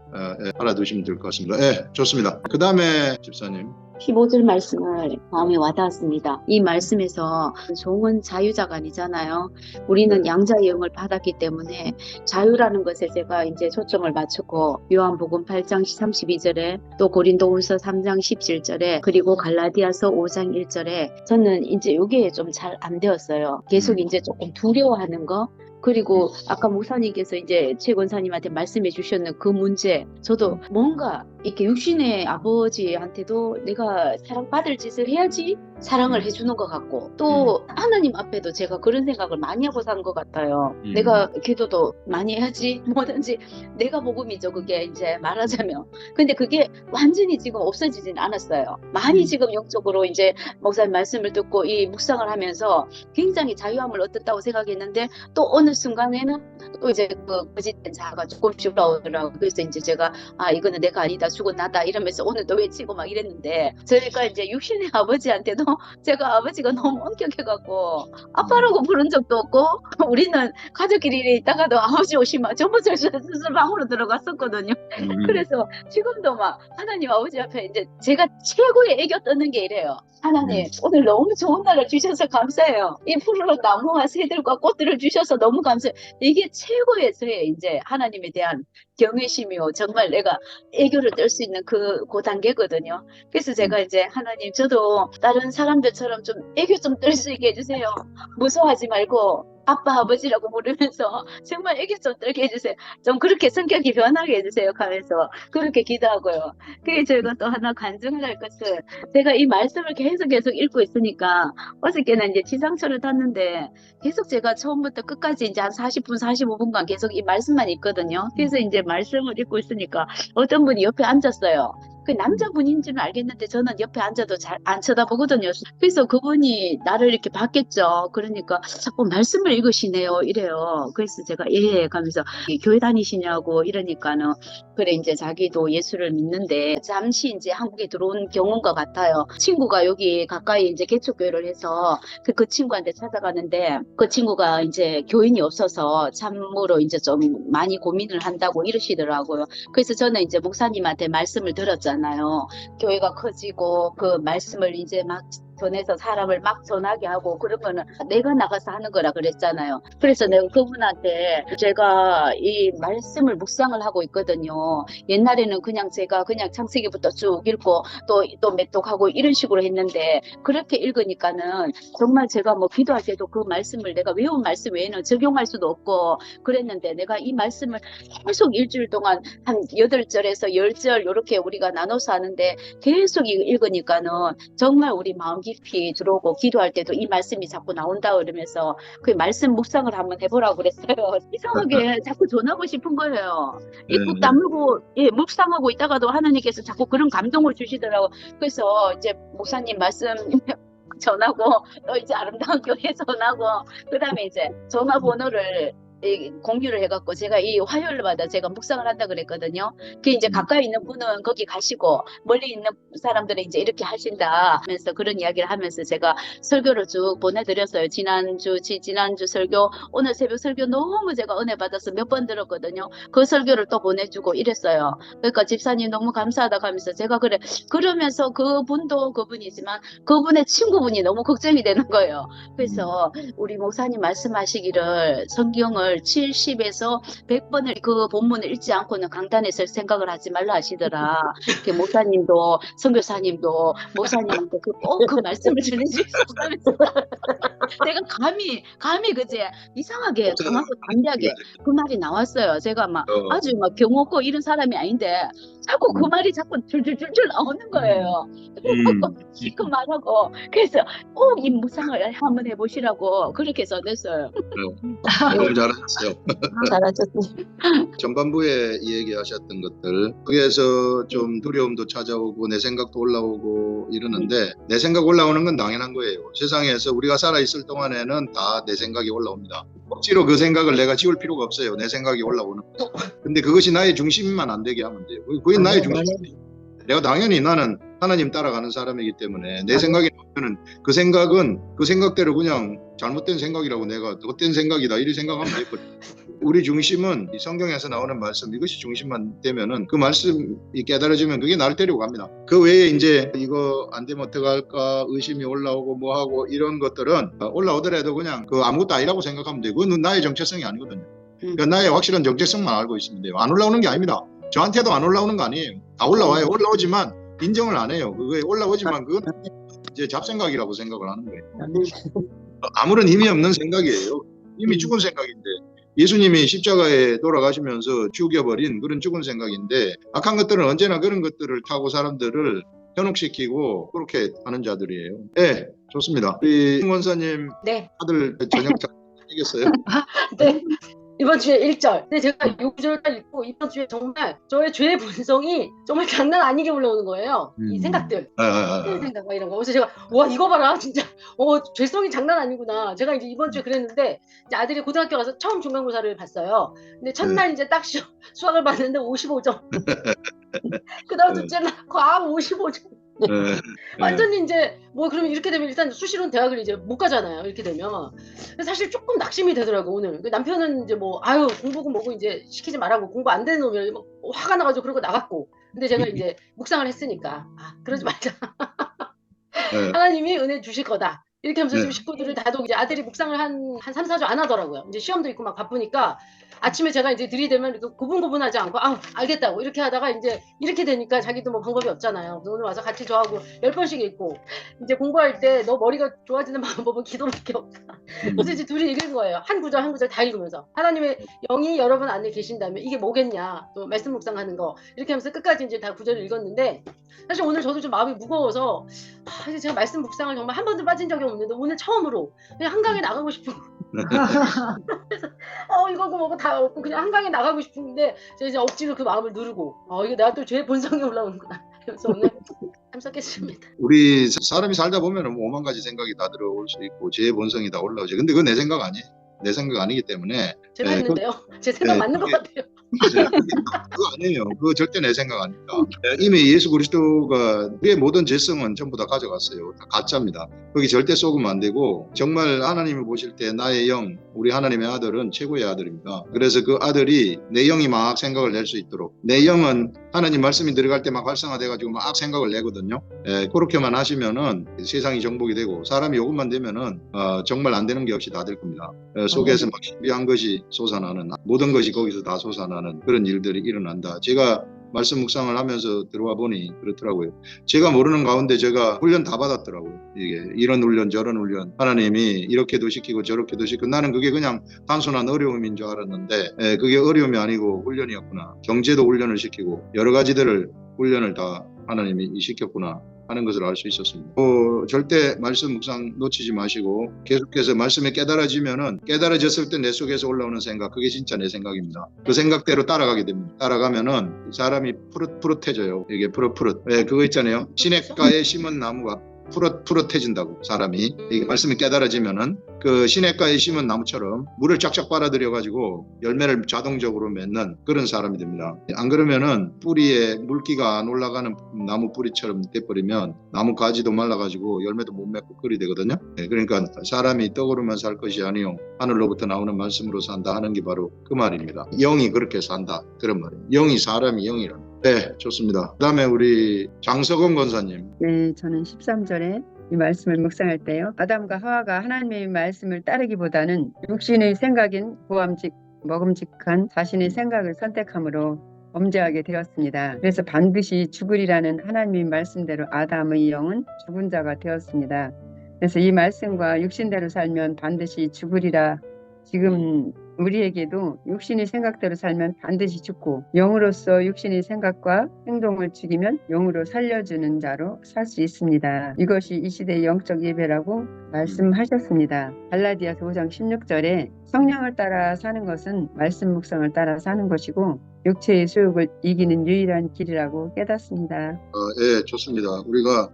알아두시면 될 것 같습니다. 좋습니다. 그 다음에 집사님. 15절 말씀을 마음에 와닿았습니다. 이 말씀에서 종은 자유자가 아니잖아요. 우리는 양자의 영을 받았기 때문에 자유라는 것에 제가 이제 초점을 맞추고 요한복음 8장 32절에 또 고린도후서 3장 17절에 그리고 갈라디아서 5장 1절에 저는 이제 이게 좀 잘 안 되었어요. 계속 이제 조금 두려워하는 거. 그리고 아까 목사님께서 이제 최 권사님한테 말씀해 주셨는 그 문제, 저도 뭔가 이렇게 육신의 아버지한테도 내가 사랑받을 짓을 해야지 사랑을 해주는 것 같고 또 하나님 앞에도 제가 그런 생각을 많이 하고 산 것 같아요. 내가 기도도 많이 해야지 뭐든지 내가 복음이죠. 그게 이제 말하자면. 근데 그게 완전히 지금 없어지진 않았어요. 많이 지금 영적으로 이제 목사님 말씀을 듣고 이 묵상을 하면서 굉장히 자유함을 얻었다고 생각했는데 또 어느 순간에는 또 이제 그 거짓된 자아가 조금씩 올라오더라고요. 그래서 이제 제가 이거는 내가 아니다 죽은 나다 이러면서 오늘도 외치고 막 이랬는데 저희가 이제 육신의 아버지한테도 제가 아버지가 너무 엄격해갖고 아빠라고 부른 적도 없고 우리는 가족끼리 있다가도 아버지 오시면 전부 수술방으로 들어갔었거든요. 그래서 지금도 막 하나님 아버지 앞에 이제 제가 최고의 애교 떠는 게 이래요. 하나님 오늘 너무 좋은 날을 주셔서 감사해요. 이 푸르른 나무와 새들과 꽃들을 주셔서 너무 감사해요. 이게 최고의 저의 이제 하나님에 대한 경외심이요. 정말 내가 애교를 떨 수 있는 그 단계거든요. 그래서 제가 이제 하나님 저도 다른 사람들처럼 좀 애교 좀 떨 수 있게 해주세요. 무서워하지 말고 아빠 아버지라고 부르면서 정말 애교 좀 떨게 해주세요. 좀 그렇게 성격이 변하게 해주세요 하면서 그렇게 기도하고요. 그게 제가 또 하나 간증을 할 것은 제가 이 말씀을 계속 읽고 있으니까 어저께는 이제 지상철을 탔는데 계속 제가 처음부터 끝까지 이제 한 40분 45분간 계속 이 말씀만 있거든요. 그래서 이제 말씀을 읽고 있으니까 어떤 분이 옆에 앉았어요. 그 남자분인지는 알겠는데 저는 옆에 앉아도 잘 안 쳐다보거든요. 그래서 그분이 나를 이렇게 봤겠죠. 그러니까 말씀을 읽으시네요. 이래요. 그래서 제가 예 하면서 교회 다니시냐고 이러니까는 그래 이제 자기도 예수를 믿는데 잠시 이제 한국에 들어온 경우인 것 같아요. 친구가 여기 가까이 이제 개척교회를 해서 그 친구한테 찾아가는데 그 친구가 이제 교인이 없어서 참으로 이제 좀 많이 고민을 한다고 이러시더라고요. 그래서 저는 이제 목사님한테 말씀을 들었잖아요. 교회가 커지고 그 말씀을 이제 막 전해서 사람을 막 전하게 하고 그러면은 내가 나가서 하는 거라 그랬잖아요. 그래서 내가 그분한테 제가 이 말씀을 묵상을 하고 있거든요. 옛날에는 그냥 제가 그냥 창세기부터 쭉 읽고 또 맺독하고 이런 식으로 했는데 그렇게 읽으니까는 정말 제가 뭐 기도할 때도 그 말씀을 내가 외운 말씀 외에는 적용할 수도 없고 그랬는데 내가 이 말씀을 계속 일주일 동안 한 8절에서 10절 이렇게 우리가 나눠서 하는데 계속 읽으니까는 정말 우리 마음 깊이 들어오고 기도할 때도 이 말씀이 자꾸 나온다 그러면서 그 말씀 묵상을 한번 해보라고 그랬어요. 이상하게 자꾸 전하고 싶은 거예요. 입국 다물고 묵상하고 있다가도 하나님께서 자꾸 그런 감동을 주시더라고. 그래서 이제 목사님 말씀 전하고 또 이제 아름다운 교회 전하고 그다음에 이제 전화번호를 공유를 해갖고 제가 이 화요일마다 제가 묵상을 한다 그랬거든요. 그 이제 가까이 있는 분은 거기 가시고 멀리 있는 사람들은 이제 이렇게 하신다 하면서 그런 이야기를 하면서 제가 설교를 쭉 보내드렸어요. 지난주 설교, 오늘 새벽 설교 너무 제가 은혜 받아서 몇 번 들었거든요. 그 설교를 또 보내주고 이랬어요. 그러니까 집사님 너무 감사하다고 하면서 제가 그러면서 그분도 그분이지만 그분의 친구분이 너무 걱정이 되는 거예요. 그래서 우리 목사님 말씀하시기를 성경을 본문을 70에서 100번을 그 본문을 읽지 않고는 강단에 설 생각을 하지 말라 하시더라. 이렇게 목사님도 선교사님도 목사님한테 꼭 그 말씀을 전해주시고 하면서 내가 감히 그제 이상하게 강하고 담대하게 그 말이 나왔어요. 제가 막 아주 막 경호 없고 이런 사람이 아닌데 자꾸 그 말이 자꾸 줄줄줄줄 나오는 거예요. 그 말하고 그래서 꼭 이 묵상을 한번 해보시라고 그렇게 전했어요. 너무 잘하셨어요. 잘하셨습니다. 전반부에 얘기하셨던 것들 거기에서 좀 두려움도 찾아오고 내 생각도 올라오고 이러는데 내 생각 올라오는 건 당연한 거예요. 세상에서 우리가 살아있을 동안에는 다 내 생각이 올라옵니다. 억지로 그 생각을 내가 지울 필요가 없어요. 내 생각이 올라오는 거죠. 근데 그것이 나의 중심만 안 되게 하면 돼요. 그게 나의 중심이에요. 내가 당연히 나는 하나님 따라가는 사람이기 때문에 내 생각이 나오면은 그 생각은 그 생각대로 그냥 잘못된 생각이라고 내가 헛된 생각이다 이렇게 생각하면 되거든요. 우리 중심은 이 성경에서 나오는 말씀 이것이 중심만 되면은 그 말씀이 깨달아지면 그게 나를 데리고 갑니다. 그 외에 이제 이거 안 되면 어떡할까 의심이 올라오고 뭐하고 이런 것들은 올라오더라도 그냥 그 아무것도 아니라고 생각하면 되고 그건 나의 정체성이 아니거든요. 그러니까 나의 확실한 정체성만 알고 있으면 돼요. 안 올라오는 게 아닙니다. 저한테도 안 올라오는 거 아니에요. 다 올라와요. 올라오지만 인정을 안 해요. 그게 올라오지만 그건 이제 잡생각이라고 생각을 하는 거예요. 아무런 의미 없는 생각이에요. 이미 죽은 생각인데 예수님이 십자가에 돌아가시면서 죽여버린 그런 죽은 생각인데 악한 것들은 언제나 그런 것들을 타고 사람들을 현혹시키고 그렇게 하는 자들이에요. 네, 좋습니다. 우리 원사님 네. 아들 저녁 잘 이겼어요? 네. 이번 주에 1절. 근데 제가 이 구절을 읽고 이번 주에 정말 저의 죄의 본성이 정말 장난 아니게 올라오는 거예요. 이 생각들. 이 생각 막 이런 거. 그래서 제가 와 이거 봐라 진짜 죄성이 장난 아니구나. 제가 이제 이번 주에 그랬는데 이제 아들이 고등학교 가서 처음 중간고사를 봤어요. 근데 첫날 이제 딱 수학을 봤는데 55점. 그다음 둘째 날 과학 55점. 완전히 이제 뭐 그러면 이렇게 되면 일단 수시로는 대학을 이제 못 가잖아요. 이렇게 되면 사실 조금 낙심이 되더라고 오늘. 남편은 이제 뭐 아유 공부고 뭐고 이제 시키지 말라고 공부 안 되는 놈이 막 화가 나가지고 그러고 나갔고. 근데 제가 이제 묵상을 했으니까 그러지 말자. 하나님이 은혜 주실 거다. 이렇게 하면서 지금 식구들을 다독 이제 아들이 묵상을 한 3, 4주 안 하더라고요. 이제 시험도 있고 막 바쁘니까 아침에 제가 이제 들이대면 고분고분하지 않고 알겠다고 이렇게 하다가 이제 이렇게 되니까 자기도 뭐 방법이 없잖아요. 그래서 오늘 와서 같이 저하고 10번씩 읽고 이제 공부할 때 너 머리가 좋아지는 방법은 기도밖에 없다. 그래서 이제 둘이 읽은 거예요. 한 구절 한 구절 다 읽으면서 하나님의 영이 여러분 안에 계신다면 이게 뭐겠냐 또 말씀 묵상하는 거 이렇게 하면서 끝까지 이제 다 구절을 읽었는데 사실 오늘 저도 좀 마음이 무거워서 이제 제가 말씀 묵상을 정말 한 번도 빠진 적이 없는데 오늘 처음으로 그냥 한강에 나가고 싶은 그래서 이거 뭐고 다 없고 그냥 한강에 나가고 싶은데 제가 이제 억지로 그 마음을 누르고 이게 내가 또 죄의 본성이 올라오는구나. 그래서 오늘 참석했습니다. 우리 사람이 살다 보면 5만 가지 생각이 다 들어올 수 있고 제 본성이 다 올라오죠. 근데 그건 내 생각 아니에요. 내 생각 아니기 때문에 제가 했는데요. 제 생각 맞는 것 같아요. 그거 아니에요. 그거 절대 내 생각 아닙니다. 이미 예수 그리스도가 우리의 모든 죄성은 전부 다 가져갔어요. 다 가짜입니다. 거기 절대 속으면 안 되고 정말 하나님을 보실 때 나의 영, 우리 하나님의 아들은 최고의 아들입니다. 그래서 그 아들이 내 영이 막 생각을 낼 수 있도록 내 영은 하나님 말씀이 들어갈 때 막 활성화돼가지고 막 생각을 내거든요. 그렇게만 하시면은 세상이 정복이 되고 사람이 요것만 되면은 정말 안 되는 게 없이 다 될 겁니다. 속에서 막 신비한 것이 솟아나는 모든 것이 거기서 다 솟아나는 그런 일들이 일어난다. 제가 말씀 묵상을 하면서 들어와 보니 그렇더라고요. 제가 모르는 가운데 제가 훈련 다 받았더라고요. 이게 이런 훈련 저런 훈련 하나님이 이렇게도 시키고 저렇게도 시키고 나는 그게 그냥 단순한 어려움인 줄 알았는데 그게 어려움이 아니고 훈련이었구나. 경제도 훈련을 시키고 여러 가지들을 훈련을 다 하나님이 시켰구나 하는 것을 알 수 있었습니다. 절대 말씀 묵상 놓치지 마시고 계속해서 말씀이 깨달아졌을 때 내 속에서 올라오는 생각 그게 진짜 내 생각입니다. 그 생각대로 따라가게 됩니다. 따라가면은 사람이 푸릇푸릇해져요. 이게 푸릇푸릇. 그거 있잖아요. 시냇가에 심은 나무가 푸릇푸릇해진다고 사람이 이게 말씀이 깨달아지면은 그 시냇가에 심은 나무처럼 물을 쫙쫙 빨아들여 가지고 열매를 자동적으로 맺는 그런 사람이 됩니다. 안 그러면은 뿌리에 물기가 안 올라가는 나무 뿌리처럼 돼버리면 나무 가지도 말라가지고 열매도 못 맺고 그리 되거든요. 그러니까 사람이 떡으로만 살 것이 아니요 하늘로부터 나오는 말씀으로 산다 하는 게 바로 그 말입니다. 영이 그렇게 산다 그런 말이에요. 영이 사람이 영이라는. 네, 좋습니다. 그다음에 우리 장석원 권사님. 네, 저는 13절에 이 말씀을 묵상할 때요. 아담과 하와가 하나님의 말씀을 따르기보다는 육신의 생각인 먹음직한 자신의 생각을 선택함으로 범죄하게 되었습니다. 그래서 반드시 죽으리라는 하나님의 말씀대로 아담의 영은 죽은 자가 되었습니다. 그래서 이 말씀과 육신대로 살면 반드시 죽으리라. 지금 우리에게도 육신의 생각대로 살면 반드시 죽고 영으로서 육신의 생각과 행동을 죽이면 영으로 살려주는 자로 살 수 있습니다. 이것이 이 시대의 영적 예배라고 말씀하셨습니다. 갈라디아서 5장 16절에 성령을 따라 사는 것은 말씀 묵상을 따라 사는 것이고 육체의 수욕을 이기는 유일한 길이라고 깨닫습니다. 예, 좋습니다. 우리가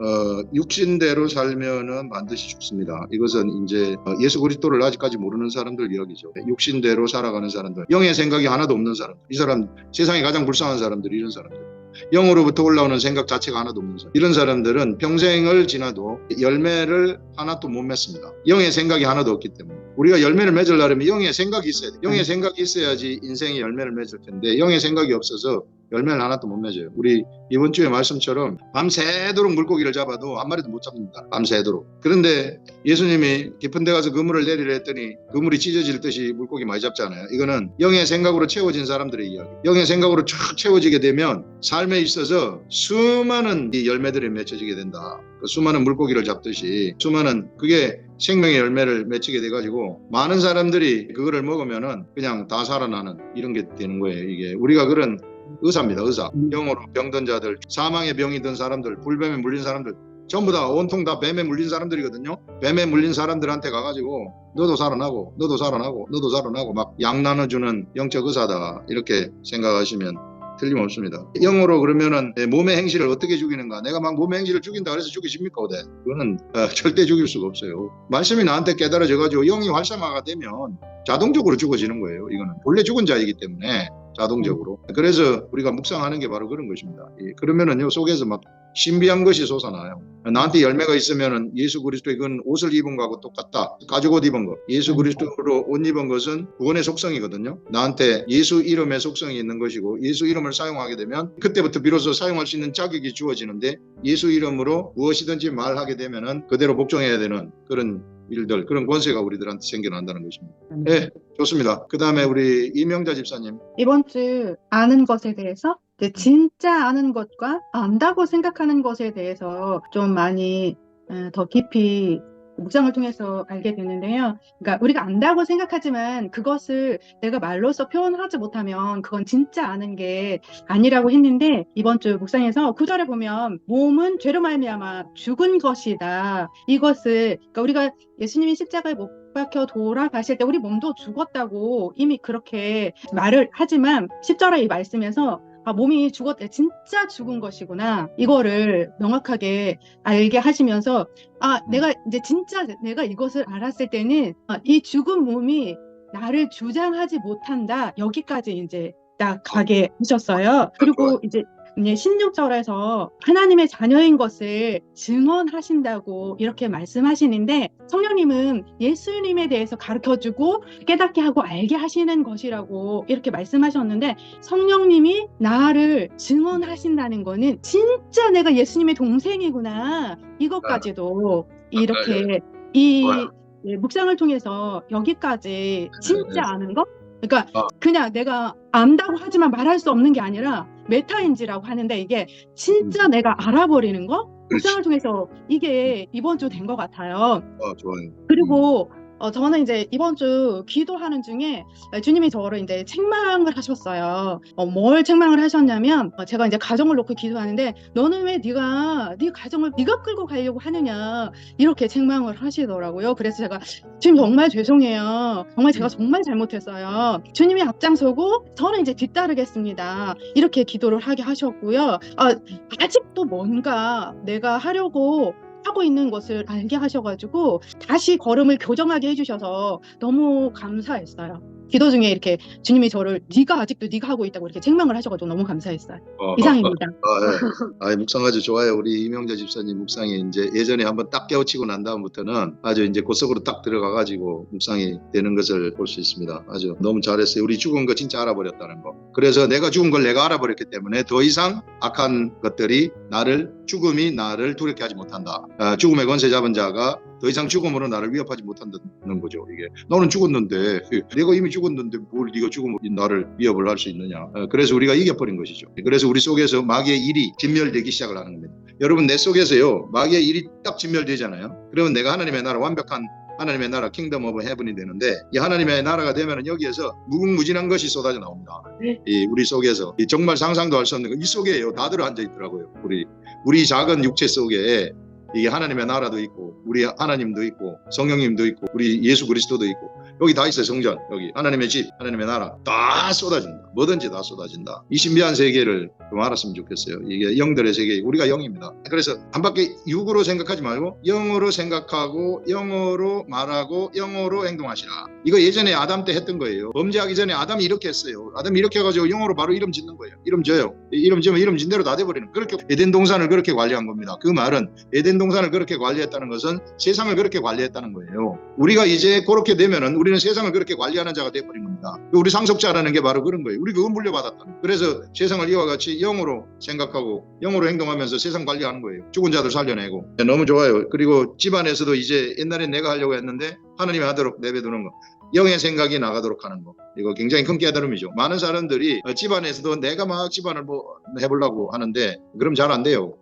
육신대로 살면은 반드시 죽습니다. 이것은 이제 예수 그리스도를 아직까지 모르는 사람들 이야기죠. 육신대로 살아가는 사람들, 영의 생각이 하나도 없는 사람들, 이 사람 세상에 가장 불쌍한 사람들이 이런 사람들. 영으로부터 올라오는 생각 자체가 하나도 없는 사람. 이런 사람들은 평생을 지나도 열매를 하나도 못 맺습니다. 영의 생각이 하나도 없기 때문에. 우리가 열매를 맺으려면 영의 생각이 있어야 돼. 영의 생각이 있어야지 인생의 열매를 맺을 텐데 영의 생각이 없어서 열매를 하나도 못 맺어요. 우리 이번 주의 말씀처럼 밤새도록 물고기를 잡아도 한 마리도 못 잡는다. 밤새도록. 그런데 예수님이 깊은 데 가서 그물을 내리려 했더니 그물이 찢어질 듯이 물고기 많이 잡잖아요. 이거는 영의 생각으로 채워진 사람들의 이야기. 영의 생각으로 쫙 채워지게 되면 삶에 있어서 수많은 이 열매들이 맺혀지게 된다. 그 수많은 물고기를 잡듯이 수많은 그게 생명의 열매를 맺히게 돼가지고 많은 사람들이 그거를 먹으면은 그냥 다 살아나는 이런 게 되는 거예요. 이게 우리가 그런 의사입니다. 의사. 병으로 병든 자들, 사망의 병이 든 사람들, 불뱀에 물린 사람들 전부 다 온통 다 뱀에 물린 사람들이거든요. 뱀에 물린 사람들한테 가가지고 너도 살아나고 너도 살아나고 너도 살아나고 막 약 나눠주는 영적 의사다 이렇게 생각하시면 틀림없습니다. 영어로 그러면은 몸의 행실을 어떻게 죽이는가? 내가 막 몸의 행실을 죽인다 그래서 죽이십니까? 어때? 그거는 절대 죽일 수가 없어요. 말씀이 나한테 깨달아져가지고 영이 활성화가 되면 자동적으로 죽어지는 거예요. 이거는 본래 죽은 자이기 때문에 자동적으로. 그래서 우리가 묵상하는 게 바로 그런 것입니다. 그러면은 요 속에서 막 신비한 것이 솟아나요. 나한테 열매가 있으면은 예수 그리스도의 그건 옷을 입은 거하고 똑같다. 가죽 옷 입은 거. 예수 그리스도로 옷 입은 것은 구원의 속성이거든요. 나한테 예수 이름의 속성이 있는 것이고 예수 이름을 사용하게 되면 그때부터 비로소 사용할 수 있는 자격이 주어지는데 예수 이름으로 무엇이든지 말하게 되면은 그대로 복종해야 되는 그런 일들, 그런 권세가 우리들한테 생겨난다는 것입니다. 네, 좋습니다. 그 다음에 우리 이명자 집사님. 이번 주 아는 것에 대해서 진짜 아는 것과 안다고 생각하는 것에 대해서 좀 많이 더 깊이 묵상을 통해서 알게 됐는데요. 그러니까 우리가 안다고 생각하지만 그것을 내가 말로써 표현하지 못하면 그건 진짜 아는 게 아니라고 했는데 이번 주 묵상에서 9절에 보면 몸은 죄로 말미암아 죽은 것이다. 이것을 그러니까 우리가 예수님이 십자가에 못 박혀 돌아가실 때 우리 몸도 죽었다고 이미 그렇게 말을 하지만 10절의 이 말씀에서 몸이 죽었대. 진짜 죽은 것이구나. 이거를 명확하게 알게 하시면서 내가 이제 진짜 내가 이것을 알았을 때는 이 죽은 몸이 나를 주장하지 못한다. 여기까지 이제 딱 가게 하셨어요. 그리고 이제 16절에서 하나님의 자녀인 것을 증언하신다고 이렇게 말씀하시는데 성령님은 예수님에 대해서 가르쳐주고 깨닫게 하고 알게 하시는 것이라고 이렇게 말씀하셨는데 성령님이 나를 증언하신다는 거는 진짜 내가 예수님의 동생이구나 이것까지도 이렇게 이 묵상을 통해서 여기까지 진짜 아는 거 그러니까 그냥 내가 안다고 하지만 말할 수 없는 게 아니라 메타인지라고 하는데 이게 진짜 내가 알아버리는 거? 묵상을 통해서 이게 이번 주 된 것 같아요. 좋아요. 그리고 저는 이제 이번 주 기도하는 중에 주님이 저를 이제 책망을 하셨어요. 뭘 책망을 하셨냐면 제가 이제 가정을 놓고 기도하는데 너는 왜 네 가정을 네가 끌고 가려고 하느냐 이렇게 책망을 하시더라고요. 그래서 제가 주님 정말 죄송해요. 정말 제가 정말 잘못했어요. 주님이 앞장서고 저는 이제 뒤따르겠습니다. 이렇게 기도를 하게 하셨고요. 아직도 뭔가 내가 하려고 하고 있는 것을 알게 하셔가지고 다시 걸음을 교정하게 해주셔서 너무 감사했어요. 기도 중에 이렇게 주님이 저를 아직도 네가 하고 있다고 이렇게 책망을 하셔가지고 너무 감사했어요. 이상입니다. 네. 묵상 아주 좋아요. 우리 이명자 집사님 묵상이 이제 예전에 한번 딱 깨우치고 난 다음부터는 아주 이제 고속으로 딱 들어가가지고 묵상이 되는 것을 볼 수 있습니다. 아주 너무 잘했어요. 우리 죽은 거 진짜 알아버렸다는 거. 그래서 내가 죽은 걸 내가 알아버렸기 때문에 더 이상 악한 것들이 죽음이 나를 두렵게 하지 못한다. 죽음의 권세 잡은 자가 더 이상 죽음으로 나를 위협하지 못한다는 거죠. 이게 나는 죽었는데 내가 이미 죽었는데 뭘 네가 죽음으로 나를 위협을 할 수 있느냐. 그래서 우리가 이겨버린 것이죠. 그래서 우리 속에서 마귀의 일이 진멸되기 시작을 하는 겁니다. 여러분 내 속에서요 마귀의 일이 딱 진멸되잖아요. 그러면 내가 하나님의 나라 완벽한 하나님의 나라 킹덤 오브 헤븐이 되는데 이 하나님의 나라가 되면 여기에서 무궁무진한 것이 쏟아져 나옵니다. 이 우리 속에서 정말 상상도 할 수 없는 이 속에요 다 들어 앉아 있더라고요. 우리 작은 육체 속에 이게 하나님의 나라도 있고 우리 하나님도 있고 성령님도 있고 우리 예수 그리스도도 있고 여기 다 있어요. 성전 여기 하나님의 집 하나님의 나라 다 쏟아진다. 뭐든지 다 쏟아진다. 이 신비한 세계를 좀 알았으면 좋겠어요. 이게 영들의 세계 우리가 영입니다. 그래서 한 바퀴 육으로 생각하지 말고 영으로 생각하고 영어로 말하고 영어로 행동하시라. 이거 예전에 아담 때 했던 거예요. 범죄하기 전에 아담이 이렇게 했어요. 아담이 이렇게 해가지고 영어로 바로 이름 짓는 거예요. 이름 져요. 이름 지으면 이름 진 대로 다 돼버리는 거예요. 그렇게 에덴 동산을 그렇게 관리한 겁니다. 그 말은 에덴 동산을 그렇게 관리했다는 것은 세상을 그렇게 관리했다는 거예요. 우리가 이제 그렇게 되면은 우리는 세상을 그렇게 관리하는 자가 돼버린 겁니다. 우리 상속자라는 게 바로 그런 거예요. 우리 그거 물려받았다는 거예요. 그래서 세상을 이와 같이 영으로 생각하고 영으로 행동하면서 세상 관리하는 거예요. 죽은 자들 살려내고. 너무 좋아요. 그리고 집안에서도 이제 옛날에 내가 하려고 했는데 하나님이 하도록 내버두는 거. 영의 생각이 나가도록 하는 거. 이거 굉장히 큰 깨달음이죠. 많은 사람들이 집안에서도 내가 막 집안을 뭐 해보려고 하는데 그럼 잘 안 돼요.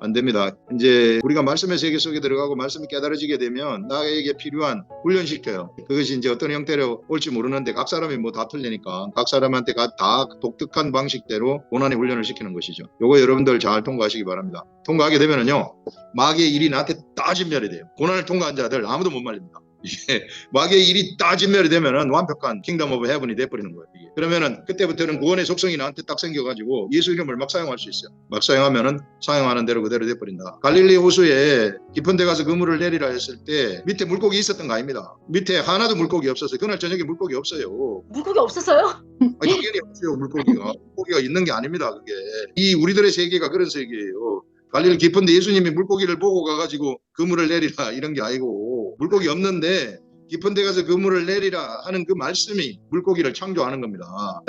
안 됩니다. 이제 우리가 말씀의 세계 속에 들어가고 말씀이 깨달아지게 되면 나에게 필요한 훈련시켜요. 그것이 이제 어떤 형태로 올지 모르는데 각 사람이 뭐 다 틀리니까 각 사람한테 다 독특한 방식대로 고난의 훈련을 시키는 것이죠. 요거 여러분들 잘 통과하시기 바랍니다. 통과하게 되면은요 마귀의 일이 나한테 다 진멸이 돼요. 고난을 통과한 자들 아무도 못 말립니다. 이게 마귀의 일이 다 진멸이 되면은 완벽한 킹덤 오브 헤븐이 돼버리는 거예요. 이게. 그러면은 그때부터는 구원의 속성이 나한테 딱 생겨가지고 예수 이름을 막 사용할 수 있어요. 막 사용하면은 사용하는 대로 그대로 돼버린다. 갈릴리 호수에 깊은 데 가서 그물을 내리라 했을 때 밑에 물고기 있었던 거 아닙니다. 밑에 하나도 물고기 없었어요. 그날 저녁에 물고기 없어요. 물고기 없었어요? 당연히 없어요. 물고기가 있는 게 아닙니다. 그게 이 우리들의 세계가 그런 세계예요. 갈릴리 깊은데 예수님이 물고기를 보고 가가지고 그물을 내리라 이런 게 아니고 물고기 없는데 깊은 데 가서 그물을 내리라 하는 그 말씀이 물고기를 창조하는 겁니다.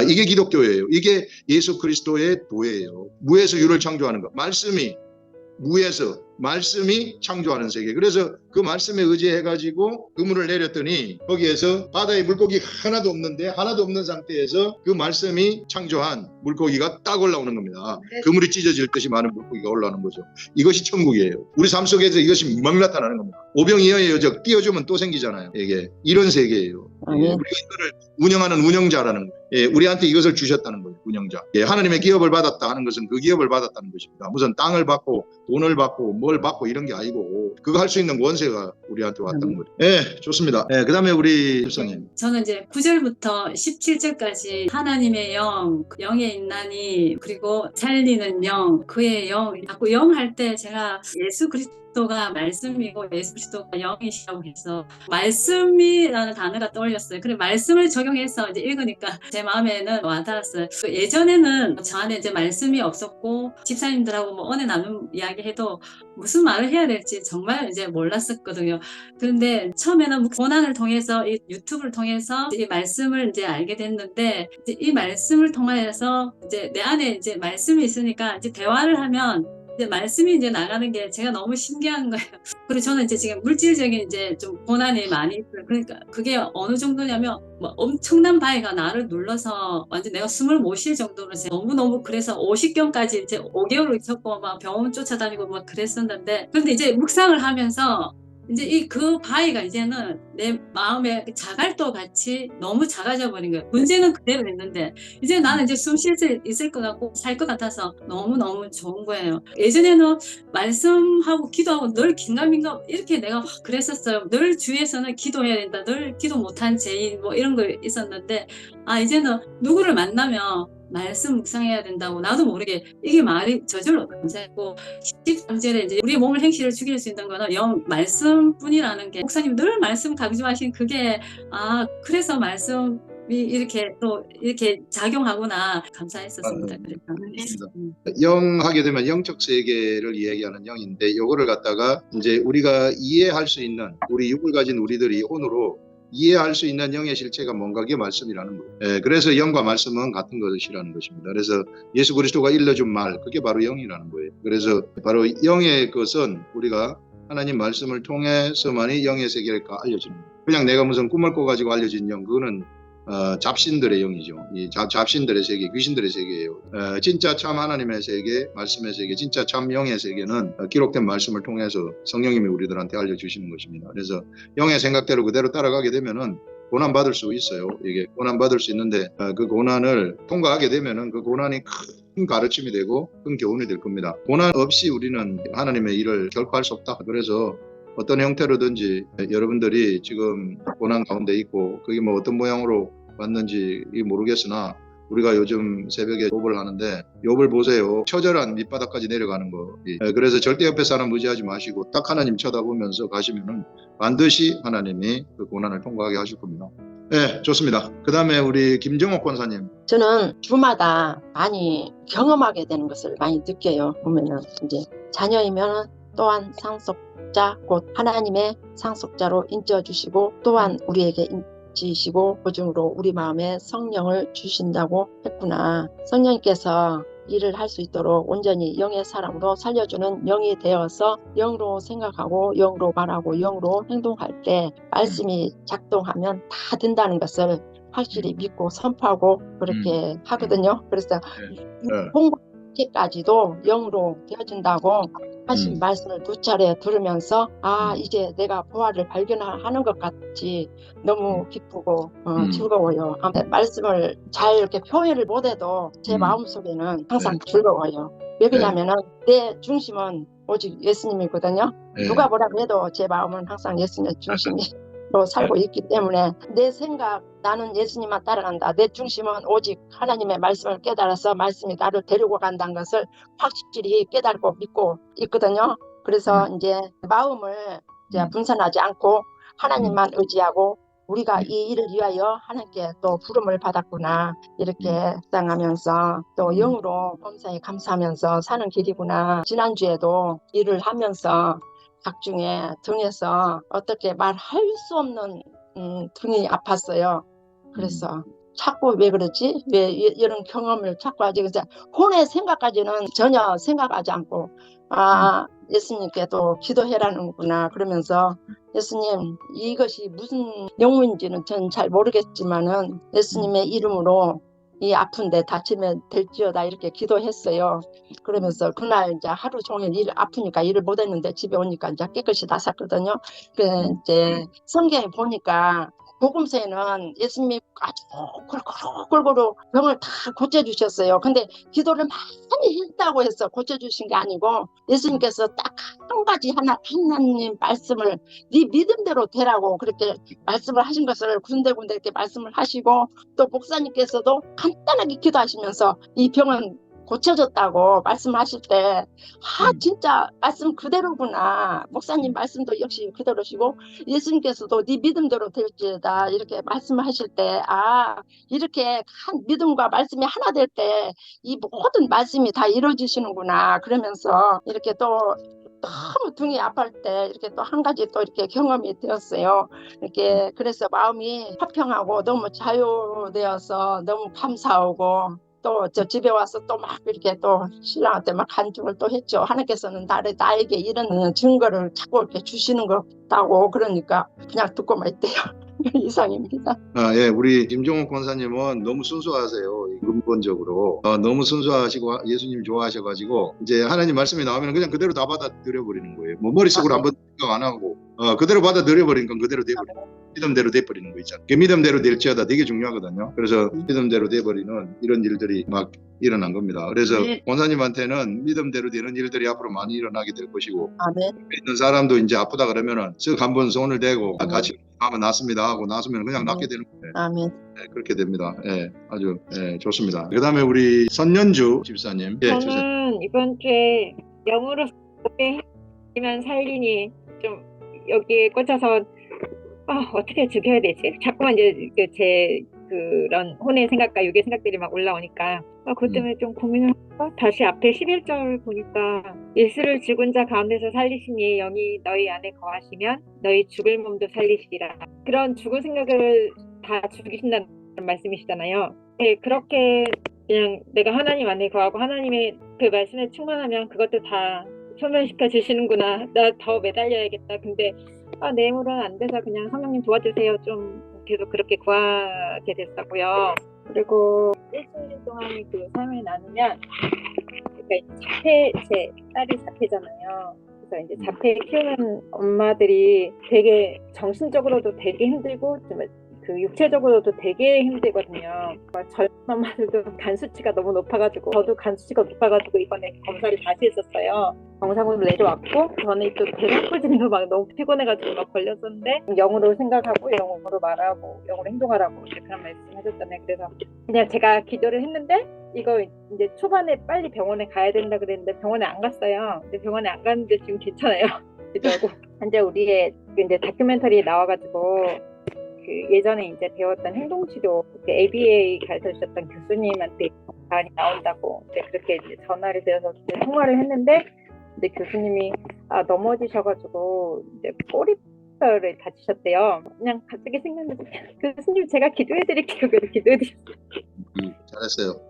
이게 기독교예요. 이게 예수 그리스도의 도예요. 무에서 유를 창조하는 것. 말씀이 무에서 말씀이 창조하는 세계. 그래서 그 말씀에 의지해가지고 그물을 내렸더니 거기에서 바다에 물고기 하나도 없는데 하나도 없는 상태에서 그 말씀이 창조한 물고기가 딱 올라오는 겁니다. 그물이 찢어질 듯이 많은 물고기가 올라오는 거죠. 이것이 천국이에요. 우리 삶 속에서 이것이 막 나타나는 겁니다. 오병이어의 여적 띄워주면 또 생기잖아요. 이게 이런 세계예요. 우리가 이거를 운영하는 운영자라는 거예요. 예, 우리한테 이것을 주셨다는 거예요. 운영자. 예, 하나님의 기업을 받았다 하는 것은 그 기업을 받았다는 것입니다. 무슨 땅을 받고 돈을 받고 뭘 받고 이런 게 아니고 그거 할 수 있는 원세가 우리한테 왔다는 거죠. 예, 좋습니다. 예, 그다음에 우리 집사님. 저는 이제 9절부터 17절까지 하나님의 영, 영에 있나니 그리고 살리는 영, 그의 영, 자꾸 영 할 때 제가 예수 그리스도가 말씀이고 예수 그리스도가 영이시라고 해서 말씀이라는 단어가 떠올렸어요. 그래 말씀을 적용해서 이제 읽으니까 제 마음에는 와닿았어요. 예전에는 저 안에 이제 말씀이 없었고 집사님들하고 뭐 은혜 나눔 이야기해도 무슨 말을 해야 될지 정말 이제 몰랐었거든요. 그런데 처음에는 고난을 통해서 이 유튜브를 통해서 이 말씀을 이제 알게 됐는데 이제 이 말씀을 통해서 이제 내 안에 이제 말씀이 있으니까 이제 대화를 하면 이제 말씀이 이제 나가는 게 제가 너무 신기한 거예요. 그리고 저는 이제 지금 물질적인 이제 좀 고난이 많이 있어요. 그러니까 그게 어느 정도냐면 뭐 엄청난 바위가 나를 눌러서 완전 내가 숨을 못 쉴 정도로 너무너무 그래서 50견까지 이제 5개월을 있었고 막 병원 쫓아다니고 막 그랬었는데 그런데 이제 묵상을 하면서 이제 그 바위가 이제는 내 마음에 자갈도 같이 너무 작아져 버린 거예요. 문제는 그대로 있는데 이제 나는 이제 숨 쉴 수 있을 것 같고 살 것 같아서 너무너무 좋은 거예요. 예전에는 말씀하고 기도하고 늘 긴가민가 이렇게 내가 막 그랬었어요. 늘 주위에서는 기도해야 된다. 늘 기도 못한 죄인 뭐 이런 거 있었는데 이제는 누구를 만나면 말씀 묵상해야 된다고 나도 모르게 이게 말이 저절로 감사했고 13절에 이제 우리 몸을 행실을 죽일 수 있는 거는 영 말씀뿐이라는 게 목사님 늘 말씀 강조하신 그게 그래서 말씀이 이렇게 또 이렇게 작용하구나 감사했었습니다. 영 하게 되면 영적 세계를 이야기하는 영인데 요거를 갖다가 이제 우리가 이해할 수 있는 우리 육을 가진 우리들이 혼으로 이해할 수 있는 영의 실체가 뭔가 그게 말씀이라는 거예요. 예, 그래서 영과 말씀은 같은 것이라는 것입니다. 그래서 예수 그리스도가 일러준 말, 그게 바로 영이라는 거예요. 그래서 바로 영의 것은 우리가 하나님 말씀을 통해서만이 영의 세계를 알려주는 거예요. 그냥 내가 무슨 꿈을 꿔가지고 알려진 영, 그거는 잡신들의 영이죠. 이 잡신들의 세계, 귀신들의 세계예요. 진짜 참 하나님의 세계, 말씀의 세계, 진짜 참 영의 세계는 기록된 말씀을 통해서 성령님이 우리들한테 알려주시는 것입니다. 그래서 영의 생각대로 그대로 따라가게 되면은 고난 받을 수 있어요. 이게 고난 받을 수 있는데 그 고난을 통과하게 되면은 그 고난이 큰 가르침이 되고 큰 교훈이 될 겁니다. 고난 없이 우리는 하나님의 일을 결코 할 수 없다. 그래서 어떤 형태로든지 여러분들이 지금 고난 가운데 있고 그게 뭐 어떤 모양으로 왔는지 모르겠으나 우리가 요즘 새벽에 욥을 하는데 욥을 보세요. 처절한 밑바닥까지 내려가는 거. 그래서 절대 옆에 사람 의지하지 마시고 딱 하나님 쳐다보면서 가시면은 반드시 하나님이 그 고난을 통과하게 하실 겁니다. 네, 좋습니다. 그 다음에 우리 김정옥 권사님. 저는 주마다 많이 경험하게 되는 것을 많이 느껴요. 보면은 이제 자녀이면 또한 상속자 곧 하나님의 상속자로 인정주시고 또한 우리에게 인지시고 보증으로 우리 마음에 성령을 주신다고 했구나. 성령님께서 일을 할 수 있도록 온전히 영의 사람으로 살려주는 영이 되어서 영으로 생각하고 영으로 말하고 영으로 행동할 때 말씀이 작동하면 다 된다는 것을 확실히 믿고 선포하고 그렇게 하거든요. 그래서 공부까지도 영으로 되어진다고 하신 말씀을 두 차례 들으면서 이제 내가 보화를 발견하는 것 같이 너무 기쁘고 즐거워요. 말씀을 잘 이렇게 표현을 못해도 제 마음속에는 항상 즐거워요. 왜 그러냐면은 내 중심은 오직 예수님이거든요. 누가 뭐라고 해도 제 마음은 항상 예수님의 중심으로 살고 있기 때문에 내 생각 나는 예수님만 따라간다. 내 중심은 오직 하나님의 말씀을 깨달아서 말씀이 나를 데리고 간다는 것을 확실히 깨달고 믿고 있거든요. 그래서 이제 마음을 이제 분산하지 않고 하나님만 의지하고 우리가 이 일을 위하여 하나님께 또 부름을 받았구나 이렇게 상하면서 또 영으로 범사에 감사하면서 사는 길이구나. 지난주에도 일을 하면서 각중에 등에서 어떻게 말할 수 없는 등이 아팠어요. 그래서 자꾸 왜 그러지? 왜 이런 경험을 자꾸 하지? 그래서 혼의 생각까지는 전혀 생각하지 않고 예수님께도 기도해라는구나 그러면서 예수님 이것이 무슨 영문인지는 전 잘 모르겠지만은 예수님의 이름으로 이 아픈데 다치면 될지어다 이렇게 기도했어요. 그러면서 그날 이제 하루 종일 아프니까 일을 못했는데 집에 오니까 이제 깨끗이 다 샀거든요. 이제 성경에 보니까 복음서에는 예수님이 아주 골고루 병을 다 고쳐주셨어요. 근데 기도를 많이 했다고 해서 고쳐주신 게 아니고 예수님께서 딱 한 가지 하나님 말씀을 네 믿음대로 되라고 그렇게 말씀을 하신 것을 군데군데 이렇게 말씀을 하시고 또 목사님께서도 간단하게 기도하시면서 이 병은 고쳐졌다고 말씀하실 때 진짜 말씀 그대로구나. 목사님 말씀도 역시 그대로시고 예수님께서도 네 믿음대로 될지어다 이렇게 말씀하실 때 이렇게 한 믿음과 말씀이 하나 될 때 이 모든 말씀이 다 이루어지시는구나 그러면서 이렇게 또 너무 등이 아플 때 이렇게 또 한 가지 또 이렇게 경험이 되었어요. 이렇게 그래서 마음이 화평하고 너무 자유되어서 너무 감사하고 또 저 집에 와서 또 막 이렇게 또 신랑한테 막 간증을 또 했죠. 하나님께서는 나에게 이런 증거를 자꾸 이렇게 주시는 것 같다고 그러니까 그냥 듣고만 있대요. 이상입니다. 예, 우리 김종옥 권사님은 너무 순수하세요. 근본적으로 너무 순수하시고 예수님 좋아하셔가지고 이제 하나님 말씀이 나오면 그냥 그대로 다 받아들여 버리는 거예요. 뭐 머릿속으로 한번 생각 안 하고 그대로 받아들여 버리니까 그대로 돼버리는 믿음대로 돼버리는 거 있잖아요. 그 믿음대로 될지어다 되게 중요하거든요. 그래서 믿음대로 돼버리는 이런 일들이 막 일어난 겁니다. 그래서 권사님한테는 믿음대로 되는 일들이 앞으로 많이 일어나게 될 것이고 있는 사람도 이제 아프다 그러면은 쓱 한번 손을 대고 같이 하면 낫습니다 하고 나서면 그냥 낫게 되는 거예요. 아멘. 네, 그렇게 됩니다. 예, 아주 좋습니다. 그 다음에 우리 선연주 집사님. 예, 저는 이번 주에 영으로 살면 살리니 좀 여기에 꽂혀서 어떻게 죽여야 되지? 자꾸만 이제 제 그런 혼의 생각과 육의 생각들이 막 올라오니까 그것 때문에 좀 고민을 하고 다시 앞에 11절 보니까 예수를 죽은 자 가운데서 살리신 이의 영이 너희 안에 거하시면 너희 죽을 몸도 살리시리라. 그런 죽을 생각을 다 죽이신다는 말씀이시잖아요. 네, 그렇게 그냥 내가 하나님 안에 거하고 하나님의 그 말씀에 충만하면 그것도 다 소멸시켜 주시는구나. 나 더 매달려야겠다. 근데 내 힘으로는 안 돼서 그냥 성령님 도와주세요. 좀 계속 그렇게 구하게 됐었고요. 그리고 일주일 동안 그 삶을 나누면 그러니까 제 딸이 자폐잖아요. 그래서 이제 자폐 키우는 엄마들이 되게 정신적으로도 되게 힘들고 좀 그 육체적으로도 되게 힘들거든요. 젊은 엄마들도 간 수치가 너무 높아가지고 저도 간 수치가 높아가지고 이번에 검사를 다시 했었어요. 정상으로 내려왔고 저는 또 배고프짐도 막 너무 피곤해가지고 막 걸렸었는데 영으로 생각하고 영으로 말하고 영으로 행동하라고 이제 그런 말씀해줬잖아요. 그래서 그냥 제가 기도를 했는데 이거 이제 초반에 빨리 병원에 가야 된다 그랬는데 병원에 안 갔어요. 근데 병원에 안 갔는데 지금 괜찮아요. 기도하고 이제 우리의 이제 다큐멘터리에 나와가지고 그 예전에 이제 배웠던 행동치료 그 ABA 가르쳐 주셨던 교수님한테 많이 나온다고 이제 그렇게 이제 전화를 드려서 통화를 했는데 근데 교수님이 넘어지셔가지고 이제 꼬리뼈를 다치셨대요. 그냥 갑자기 생각나서 교수님 제가 기도해드릴게요. 그래서 기도해드렸어요. 잘했어요.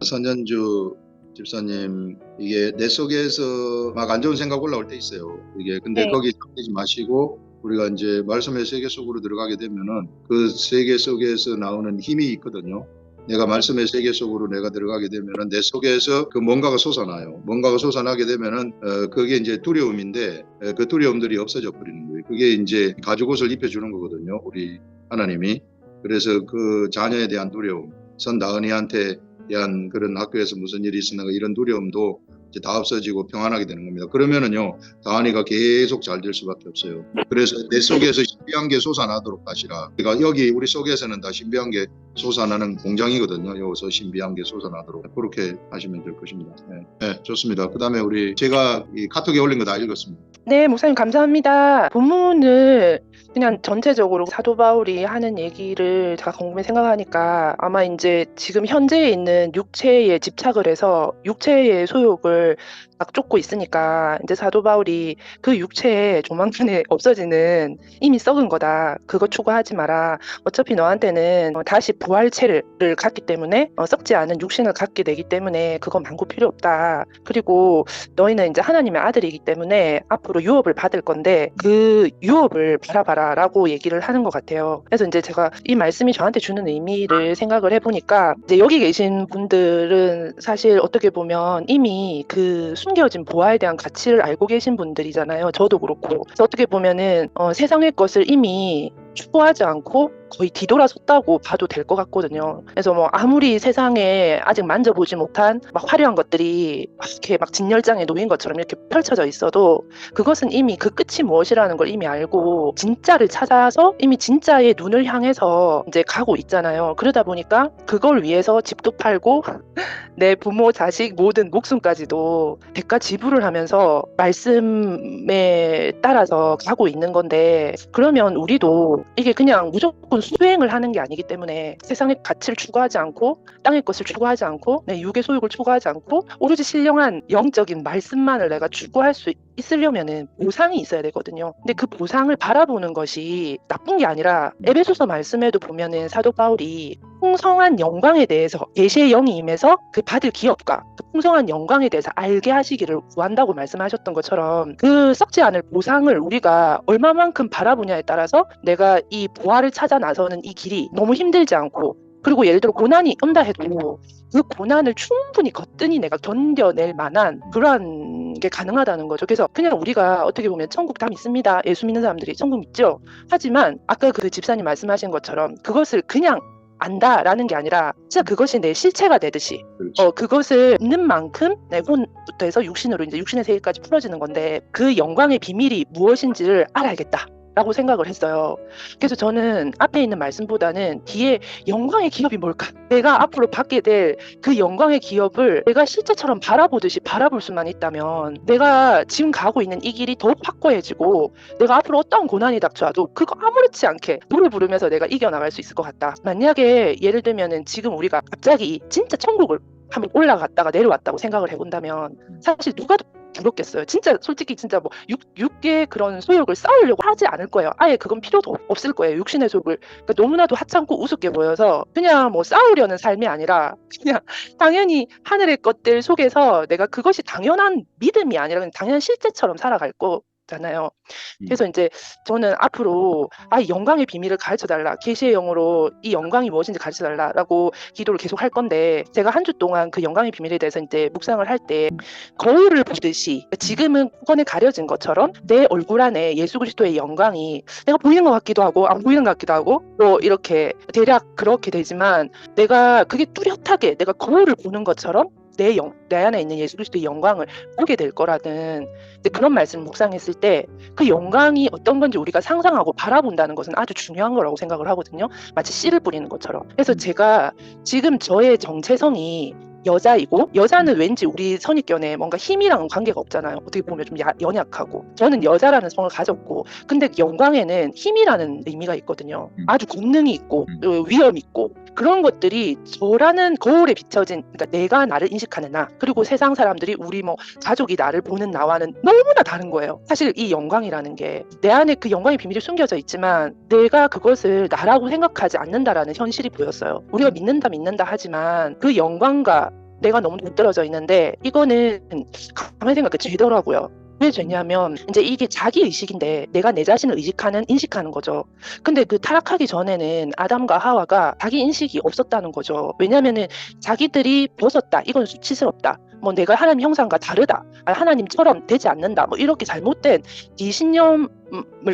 선전주 집사님, 이게 내 속에서 막 안 좋은 생각 올라올 때 있어요. 이게 근데 네. 거기 잠기지 마시고 우리가 이제 말씀의 세계 속으로 들어가게 되면은 그 세계 속에서 나오는 힘이 있거든요. 내가 말씀의 세계 속으로 내가 들어가게 되면은 내 속에서 그 뭔가가 솟아나요. 뭔가가 솟아나게 되면은 그게 이제 두려움인데 그 두려움들이 없어져 버리는 거예요. 그게 이제 가죽옷을 입혀주는 거거든요. 우리 하나님이. 그래서 그 자녀에 대한 두려움, 선다은이한테 대한 그런 학교에서 무슨 일이 있으나 이런 두려움도 이제 다 없어지고 평안하게 되는 겁니다. 그러면은요, 다은이가 계속 잘 될 수밖에 없어요. 그래서 내 속에서 신비한 게 솟아나도록 하시라. 그러니까 여기 우리 속에서는 다 신비한 게 솟아나는 공장이거든요. 여기서 신비한 게 솟아나도록 그렇게 하시면 될 것입니다. 네, 좋습니다. 그다음에 제가 이 카톡에 올린 거 다 읽었습니다. 네, 목사님 감사합니다. 본문을 그냥 전체적으로 사도 바울이 하는 얘기를 제가 곰곰이 생각하니까 아마 이제 지금 현재에 있는 육체에 집착을 해서 육체의 소욕을 막 쫓고 있으니까 이제 사도 바울이 그 육체에 조만간에 없어지는 이미 썩은 거다. 그거 추구하지 마라. 어차피 너한테는 다시 부활체를 갖기 때문에 썩지 않은 육신을 갖게 되기 때문에 그거 많고 필요 없다. 그리고 너희는 이제 하나님의 아들이기 때문에 앞으로 유업을 받을 건데 그 유업을 바라봐라 라고 얘기를 하는 것 같아요. 그래서 이제 제가 이 말씀이 저한테 주는 의미를 생각을 해보니까 이제 여기 계신 분들은 사실 어떻게 보면 이미 그 숨겨진 보화에 대한 가치를 알고 계신 분들이잖아요. 저도 그렇고. 그래서 어떻게 보면은 세상의 것을 이미 추구하지 않고 거의 뒤돌아섰다고 봐도 될 것 같거든요. 그래서 뭐 아무리 세상에 아직 만져보지 못한 막 화려한 것들이 막 이렇게 막 진열장에 놓인 것처럼 이렇게 펼쳐져 있어도 그것은 이미 그 끝이 무엇이라는 걸 이미 알고 진짜를 찾아서 이미 진짜의 눈을 향해서 이제 가고 있잖아요. 그러다 보니까 그걸 위해서 집도 팔고 내 부모, 자식, 모든 목숨까지도 대가 지불을 하면서 말씀에 따라서 가고 있는 건데 그러면 우리도 이게 그냥 무조건 수행을 하는 게 아니기 때문에 세상의 가치를 추구하지 않고 땅의 것을 추구하지 않고 내 육의 소욕을 추구하지 않고 오로지 신령한 영적인 말씀만을 내가 추구할 수 있으려면은 보상이 있어야 되거든요. 근데 그 보상을 바라보는 것이 나쁜 게 아니라 에베소서 말씀에도 보면은 사도 바울이 풍성한 영광에 대해서 계시의 영이 임해서 그 받을 기업과 그 풍성한 영광에 대해서 알게 하시기를 구한다고 말씀하셨던 것처럼 그 썩지 않을 보상을 우리가 얼마만큼 바라보냐에 따라서 내가 이 보화를 찾아 나서는 이 길이 너무 힘들지 않고 그리고 예를 들어 고난이 온다 해도 그 고난을 충분히 거뜬히 내가 견뎌낼 만한 그런 게 가능하다는 거죠. 그래서 그냥 우리가 어떻게 보면 천국 다 믿습니다. 예수 믿는 사람들이 천국 믿죠. 하지만 아까 그 집사님 말씀하신 것처럼 그것을 그냥 안다라는 게 아니라 진짜 그것이 내 실체가 되듯이 그것을 믿는 만큼 내 혼부터 해서 육신으로 이제 육신의 세계까지 풀어지는 건데 그 영광의 비밀이 무엇인지를 알아야겠다. 라고 생각을 했어요. 그래서 저는 앞에 있는 말씀보다는 뒤에 영광의 기업이 뭘까? 내가 앞으로 받게 될 그 영광의 기업을 내가 실제처럼 바라보듯이 바라볼 수만 있다면 내가 지금 가고 있는 이 길이 더욱 확고해지고 내가 앞으로 어떤 고난이 닥쳐와도 그거 아무렇지 않게 노래 부르면서 내가 이겨나갈 수 있을 것 같다. 만약에 예를 들면은 지금 우리가 갑자기 진짜 천국을 한번 올라갔다가 내려왔다고 생각을 해본다면 사실 누가 부럽겠어요. 진짜 솔직히 진짜 뭐 육의 그런 소욕을 쌓으려고 하지 않을 거예요. 아예 그건 필요도 없을 거예요. 육신의 소욕을. 그러니까 너무나도 하찮고 우습게 보여서 그냥 뭐 쌓으려는 삶이 아니라 그냥 당연히 하늘의 것들 속에서 내가 그것이 당연한 믿음이 아니라 그냥 당연한 실제처럼 살아갈 거잖아요. 그래서 이제 저는 앞으로 영광의 비밀을 가르쳐달라, 계시의 영으로 이 영광이 무엇인지 가르쳐달라라고 기도를 계속 할 건데, 제가 한 주 동안 그 영광의 비밀에 대해서 이제 묵상을 할 때 거울을 보듯이 지금은 후건에 가려진 것처럼 내 얼굴 안에 예수 그리스도의 영광이 내가 보이는 것 같기도 하고 안 보이는 것 같기도 하고 뭐 이렇게 대략 그렇게 되지만, 내가 그게 뚜렷하게 내가 거울을 보는 것처럼 내 안에 있는 예수 그리스도의 영광을 보게 될 거라는 그런 말씀을 묵상했을 때, 그 영광이 어떤 건지 우리가 상상하고 바라본다는 것은 아주 중요한 거라고 생각을 하거든요. 마치 씨를 뿌리는 것처럼. 그래서 제가 지금 저의 정체성이 여자이고, 여자는 왠지 우리 선입견에 뭔가 힘이랑 관계가 없잖아요. 어떻게 보면 좀 연약하고, 저는 여자라는 성을 가졌고, 근데 영광에는 힘이라는 의미가 있거든요. 아주 권능이 있고 위엄이 있고, 그런 것들이 저라는 거울에 비춰진, 그러니까 내가 나를 인식하는 나, 그리고 세상 사람들이 우리 뭐 가족이 나를 보는 나와는 너무나 다른 거예요. 사실 이 영광이라는 게 내 안에 그 영광의 비밀이 숨겨져 있지만 내가 그것을 나라고 생각하지 않는다라는 현실이 보였어요. 우리가 믿는다 하지만 그 영광과 내가 너무 동떨어져 있는데, 이거는 가만히 생각해 죄더라고요. 왜 죄냐면 이제 이게 자기 의식인데 내가 내 자신을 인식하는 거죠. 근데 그 타락하기 전에는 아담과 하와가 자기 인식이 없었다는 거죠. 왜냐면은 자기들이 벗었다, 이건 수치스럽다, 뭐 내가 하나님 형상과 다르다, 하나님처럼 되지 않는다, 뭐 이렇게 잘못된 이 신념을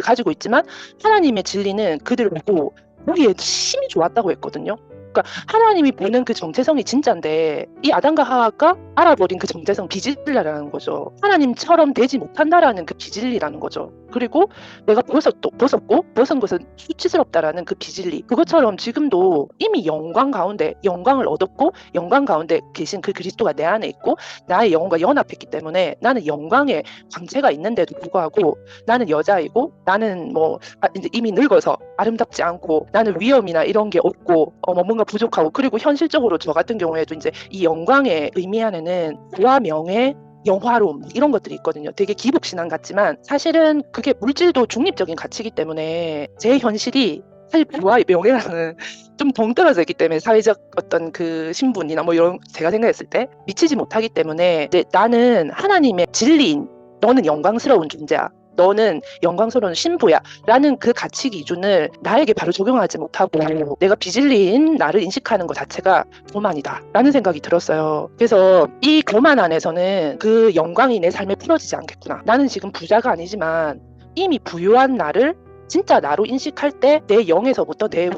가지고 있지만, 하나님의 진리는 그들을 보고 우리의 힘이 좋았다고 했거든요. 그러니까 하나님이 보는 그 정체성이 진짜인데, 이 아담과 하와가 알아버린 그 정체성, 비진리라는 거죠. 하나님처럼 되지 못한다라는 그 비진리라는 거죠. 그리고 내가 벗은 것은 수치스럽다라는 그 비진리, 그것처럼 지금도 이미 영광 가운데 영광을 얻었고, 영광 가운데 계신 그 그리스도가 내 안에 있고 나의 영혼과 연합했기 때문에 나는 영광의 광채가 있는데도 불구하고 나는 여자이고, 나는 뭐 이제 이미 늙어서 아름답지 않고, 나는 위험이나 이런 게 없고 뭔가 부족하고, 그리고 현실적으로 저 같은 경우에도 이제 이 영광의 의미 안에는 부와 명예, 영화로움, 이런 것들이 있거든요. 되게 기복신앙 같지만 사실은 그게 물질도 중립적인 가치이기 때문에 제 현실이 사실 부와 명예랑은 좀 동떨어져 있기 때문에, 사회적 어떤 그 신분이나 뭐 이런 제가 생각했을 때 미치지 못하기 때문에, 나는 하나님의 진리인, 너는 영광스러운 존재야, 너는 영광스러운 신부야 라는 그 가치 기준을 나에게 바로 적용하지 못하고 내가 비진리인 나를 인식하는 것 자체가 교만이다 라는 생각이 들었어요. 그래서 이 교만 안에서는 그 영광이 내 삶에 풀어지지 않겠구나, 나는 지금 부자가 아니지만 이미 부유한 나를 진짜 나로 인식할 때 내 영에서부터 내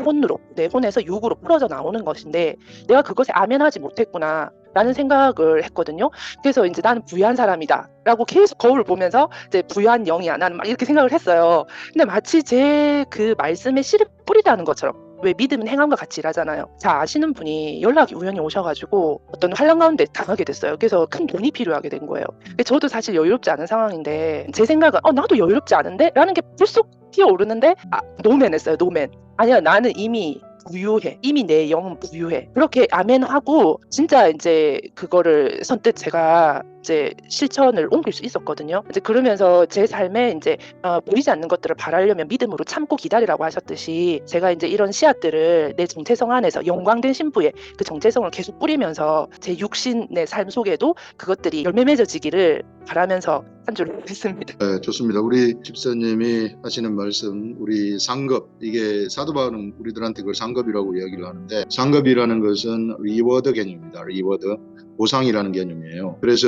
혼에서 육으로 풀어져 나오는 것인데, 내가 그것에 아멘하지 못했구나 라는 생각을 했거든요. 그래서 이제 나는 부유한 사람이다 라고 계속 거울을 보면서 이제 부유한 영이야 나는, 막 이렇게 생각을 했어요. 근데 마치 제 그 말씀에 씨를 뿌리다는 것처럼, 왜 믿음은 행함과 같이 일하잖아요. 자, 아시는 분이 연락이 우연히 오셔가지고 어떤 환란 가운데 당하게 됐어요. 그래서 큰 돈이 필요하게 된 거예요. 저도 사실 여유롭지 않은 상황인데, 제 생각은 나도 여유롭지 않은데? 라는 게 불쑥 튀어오르는데, 노맨했어요. 노맨. 아니야, 나는 이미 부유해. 이미 내 영은 부유해. 그렇게 아멘하고 진짜 이제 그거를 선뜻 제가 이제 실천을 옮길 수 있었거든요. 이제 그러면서 제 삶에 이제 보이지 않는 것들을 바라려면 믿음으로 참고 기다리라고 하셨듯이, 제가 이제 이런 씨앗들을 내 정체성 안에서 영광된 신부의 그 정체성을 계속 뿌리면서 제 육신의 삶 속에도 그것들이 열매 맺어지기를 바라면서 한 주를 했습니다. 네, 좋습니다. 우리 집사님이 하시는 말씀, 우리 상급, 이게 사도 바울은 우리들한테 그걸 상급이라고 이야기를 하는데, 상급이라는 것은 리워드 개념입니다. 리워드, 보상이라는 개념이에요. 그래서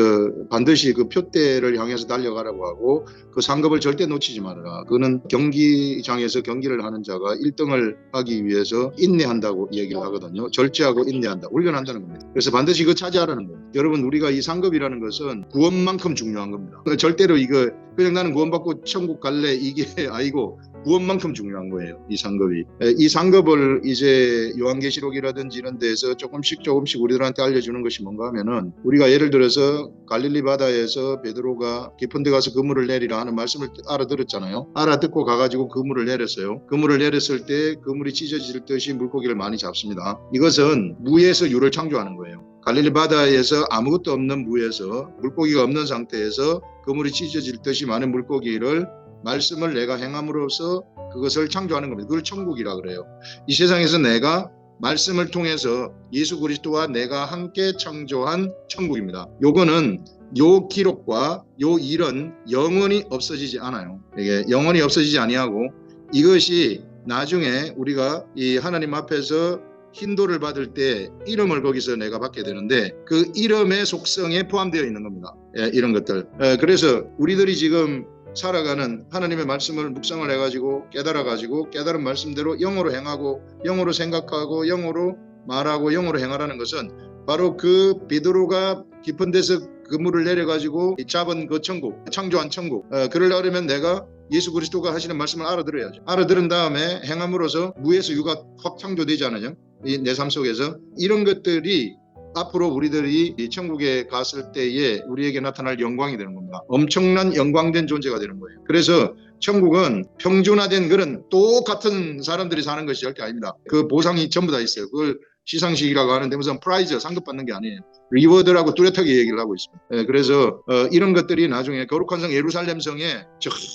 반드시 그 표대를 향해서 달려가라고 하고, 그 상급을 절대 놓치지 말아라. 그거는 경기장에서 경기를 하는 자가 1등을 하기 위해서 인내한다고 얘기를 하거든요. 절제하고 인내한다, 훈련한다는 겁니다. 그래서 반드시 그거 차지하라는 거예요. 여러분, 우리가 이 상급이라는 것은 구원만큼 중요한 겁니다. 절대로 이거 그냥 나는 구원받고 천국 갈래 이게 아니고, 구원만큼 중요한 거예요. 이 상급이. 이 상급을 이제 요한계시록이라든지 이런 데서 조금씩 우리들한테 알려주는 것이 뭔가 하면은, 우리가 예를 들어서 갈릴리 바다에서 베드로가 깊은 데 가서 그물을 내리라 하는 말씀을 알아들었잖아요. 알아듣고 가가지고 그물을 내렸어요. 그물을 내렸을 때 그물이 찢어질 듯이 물고기를 많이 잡습니다. 이것은 무에서 유를 창조하는 거예요. 갈릴리 바다에서 아무것도 없는 무에서, 물고기가 없는 상태에서 그물이 찢어질 듯이 많은 물고기를, 말씀을 내가 행함으로써 그것을 창조하는 겁니다. 그걸 천국이라 그래요. 이 세상에서 내가 말씀을 통해서 예수 그리스도와 내가 함께 창조한 천국입니다. 요거는 요 기록과 요 일은 영원히 없어지지 않아요. 이게 영원히 없어지지 아니하고, 이것이 나중에 우리가 이 하나님 앞에서 힌도를 받을 때 이름을 거기서 내가 받게 되는데, 그 이름의 속성에 포함되어 있는 겁니다. 이런 것들. 그래서 우리들이 지금 살아가는 하나님의 말씀을 묵상을 해가지고 깨달아가지고 깨달은 말씀대로 영으로 행하고 영으로 생각하고 영으로 말하고 영으로 행하라는 것은 바로 그 베드로가 깊은 데서 그물을 내려가지고 잡은 그 천국, 창조한 천국. 그러려면 내가 예수 그리스도가 하시는 말씀을 알아들어야죠. 알아들은 다음에 행함으로써 무에서 유가 확 창조되지 않느냐, 내 삶 속에서. 이런 것들이 앞으로 우리들이 이 천국에 갔을 때에 우리에게 나타날 영광이 되는 겁니다. 엄청난 영광된 존재가 되는 거예요. 그래서 천국은 평준화된 그런 똑같은 사람들이 사는 것이 절대 아닙니다. 그 보상이 전부 다 있어요. 그걸 시상식이라고 하는데 무슨 프라이즈, 상급 받는 게 아니에요. 리워드라고 뚜렷하게 얘기를 하고 있습니다. 그래서 이런 것들이 나중에 거룩한 성 예루살렘 성에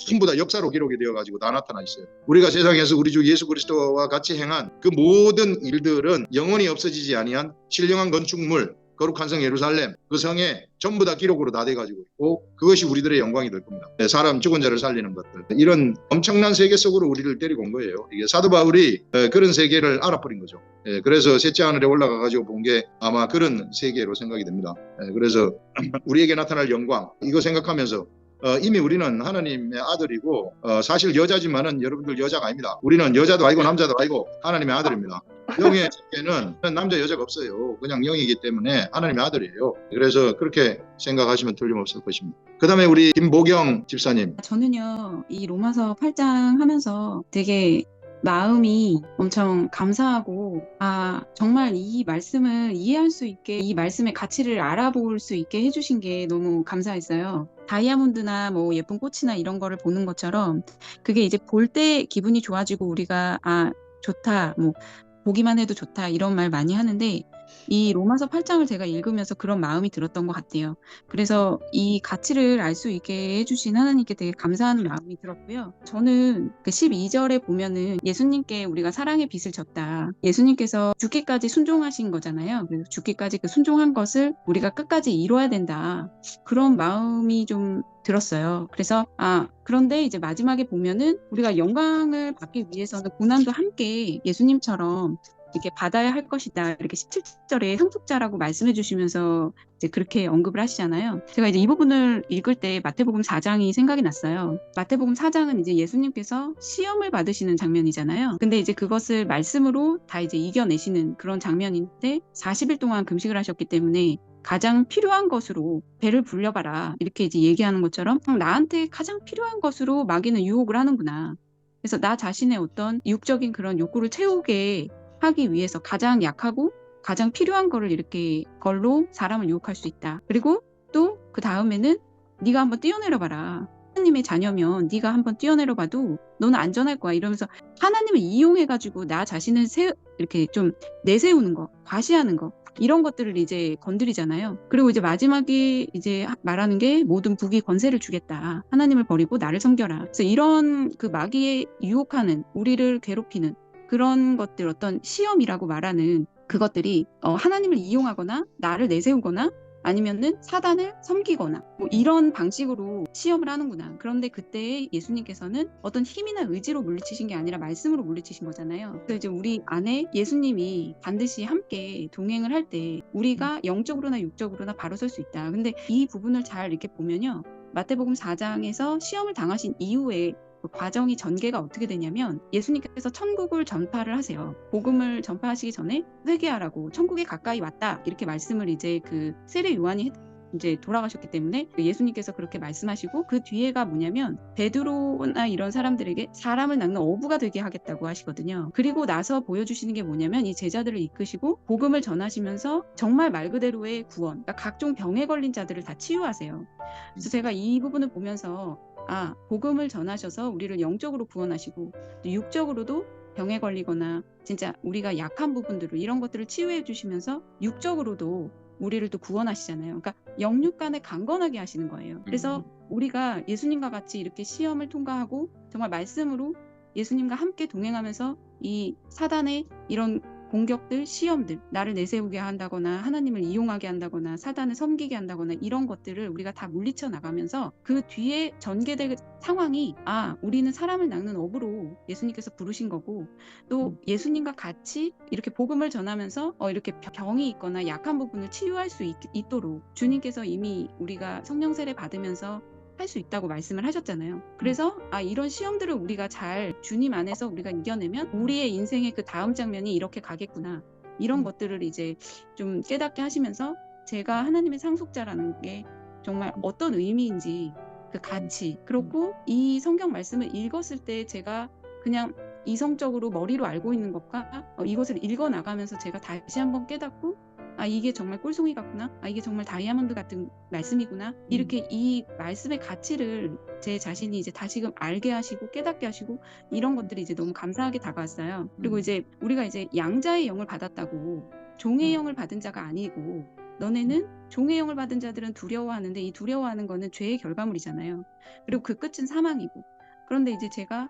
전부 다 역사로 기록이 되어가지고 다 나타나 있어요. 우리가 세상에서 우리 주 예수 그리스도와 같이 행한 그 모든 일들은 영원히 없어지지 아니한 신령한 건축물, 거룩한 성 예루살렘, 그 성에 전부 다 기록으로 다 돼가지고 있고, 그것이 우리들의 영광이 될 겁니다. 사람 죽은 자를 살리는 것들, 이런 엄청난 세계 속으로 우리를 데리고 온 거예요. 이게 사도 바울이 그런 세계를 알아버린 거죠. 그래서 셋째 하늘에 올라가가지고 본 게 아마 그런 세계로 생각이 됩니다. 그래서 우리에게 나타날 영광, 이거 생각하면서 이미 우리는 하나님의 아들이고, 사실 여자지만은 여러분들 여자가 아닙니다. 우리는 여자도 아니고 남자도 아니고 하나님의 아들입니다. 영의 세계는 남자 여자가 없어요. 그냥 영이기 때문에 하나님의 아들이에요. 그래서 그렇게 생각하시면 틀림없을 것입니다. 그 다음에 우리 김보경 집사님. 저는요, 이 로마서 8장 하면서 되게 마음이 엄청 감사하고, 정말 이 말씀을 이해할 수 있게, 이 말씀의 가치를 알아볼 수 있게 해주신 게 너무 감사했어요. 다이아몬드나 뭐 예쁜 꽃이나 이런 거를 보는 것처럼, 그게 이제 볼 때 기분이 좋아지고 우리가 좋다, 뭐 보기만 해도 좋다, 이런 말 많이 하는데, 이 로마서 8장을 제가 읽으면서 그런 마음이 들었던 것 같아요. 그래서 이 가치를 알 수 있게 해주신 하나님께 되게 감사하는 마음이 들었고요. 저는 그 12절에 보면은 예수님께 우리가 사랑의 빚을 졌다. 예수님께서 죽기까지 순종하신 거잖아요. 그래서 죽기까지 그 순종한 것을 우리가 끝까지 이뤄야 된다. 그런 마음이 좀 들었어요. 그래서 그런데 이제 마지막에 보면은 우리가 영광을 받기 위해서는 고난도 함께 예수님처럼 이렇게 받아야 할 것이다. 이렇게 17절에 상속자라고 말씀해 주시면서 이제 그렇게 언급을 하시잖아요. 제가 이제 이 부분을 읽을 때 마태복음 4장이 생각이 났어요. 마태복음 4장은 이제 예수님께서 시험을 받으시는 장면이잖아요. 근데 이제 그것을 말씀으로 다 이제 이겨내시는 그런 장면인데, 40일 동안 금식을 하셨기 때문에 가장 필요한 것으로 배를 불려봐라, 이렇게 이제 얘기하는 것처럼 나한테 가장 필요한 것으로 마귀는 유혹을 하는구나. 그래서 나 자신의 어떤 육적인 그런 욕구를 채우게 하기 위해서 가장 약하고 가장 필요한 거를 이렇게 걸로 사람을 유혹할 수 있다. 그리고 또 그 다음에는 네가 한번 뛰어내려봐라. 하나님의 자녀면 네가 한번 뛰어내려봐도 너는 안전할 거야. 이러면서 하나님을 이용해가지고 나 자신을 이렇게 좀 내세우는 거, 과시하는 거, 이런 것들을 이제 건드리잖아요. 그리고 이제 마지막에 이제 말하는 게 모든 부귀 권세를 주겠다. 하나님을 버리고 나를 섬겨라. 그래서 이런 그 마귀의 유혹하는, 우리를 괴롭히는 그런 것들, 어떤 시험이라고 말하는 그것들이 하나님을 이용하거나 나를 내세우거나 아니면은 사단을 섬기거나 뭐 이런 방식으로 시험을 하는구나. 그런데 그때 예수님께서는 어떤 힘이나 의지로 물리치신 게 아니라 말씀으로 물리치신 거잖아요. 그래서 이제 우리 안에 예수님이 반드시 함께 동행을 할 때 우리가 영적으로나 육적으로나 바로 설 수 있다. 근데 이 부분을 잘 이렇게 보면요, 마태복음 4장에서 시험을 당하신 이후에 그 과정이 전개가 어떻게 되냐면, 예수님께서 천국을 전파를 하세요. 복음을 전파하시기 전에 회개하라고, 천국에 가까이 왔다, 이렇게 말씀을 이제 그 세례 요한이 이제 돌아가셨기 때문에 예수님께서 그렇게 말씀하시고 그 뒤에가 뭐냐면 베드로나 이런 사람들에게 사람을 낚는 어부가 되게 하겠다고 하시거든요. 그리고 나서 보여주시는 게 뭐냐면 이 제자들을 이끄시고 복음을 전하시면서 정말 말 그대로의 구원, 그러니까 각종 병에 걸린 자들을 다 치유하세요. 그래서 제가 이 부분을 보면서 복음을 전하셔서 우리를 영적으로 구원하시고 또 육적으로도 병에 걸리거나 진짜 우리가 약한 부분들을 이런 것들을 치유해 주시면서 육적으로도 우리를 또 구원하시잖아요. 그러니까 영육 간에 강건하게 하시는 거예요. 그래서 우리가 예수님과 같이 이렇게 시험을 통과하고 정말 말씀으로 예수님과 함께 동행하면서 이 사단의 이런 공격들, 시험들, 나를 내세우게 한다거나 하나님을 이용하게 한다거나 사단을 섬기게 한다거나 이런 것들을 우리가 다 물리쳐 나가면서 그 뒤에 전개될 상황이 우리는 사람을 낚는 어부로 예수님께서 부르신 거고 또 예수님과 같이 이렇게 복음을 전하면서 이렇게 병이 있거나 약한 부분을 치유할 수 있도록 주님께서 이미 우리가 성령 세례 받으면서 할 수 있다고 말씀을 하셨잖아요. 그래서 이런 시험들을 우리가 잘 주님 안에서 우리가 이겨내면 우리의 인생의 그 다음 장면이 이렇게 가겠구나. 이런 것들을 이제 좀 깨닫게 하시면서 제가 하나님의 상속자라는 게 정말 어떤 의미인지 그 가치 그렇고 이 성경 말씀을 읽었을 때 제가 그냥 이성적으로 머리로 알고 있는 것과 이것을 읽어 나가면서 제가 다시 한번 깨닫고 이게 정말 꿀송이 같구나. 이게 정말 다이아몬드 같은 말씀이구나. 이렇게 이 말씀의 가치를 제 자신이 이제 다시금 알게 하시고 깨닫게 하시고 이런 것들이 이제 너무 감사하게 다가왔어요. 그리고 이제 우리가 이제 양자의 영을 받았다고 종의 영을 받은 자가 아니고 너네는 종의 영을 받은 자들은 두려워하는데 이 두려워하는 거는 죄의 결과물이잖아요. 그리고 그 끝은 사망이고. 그런데 이제 제가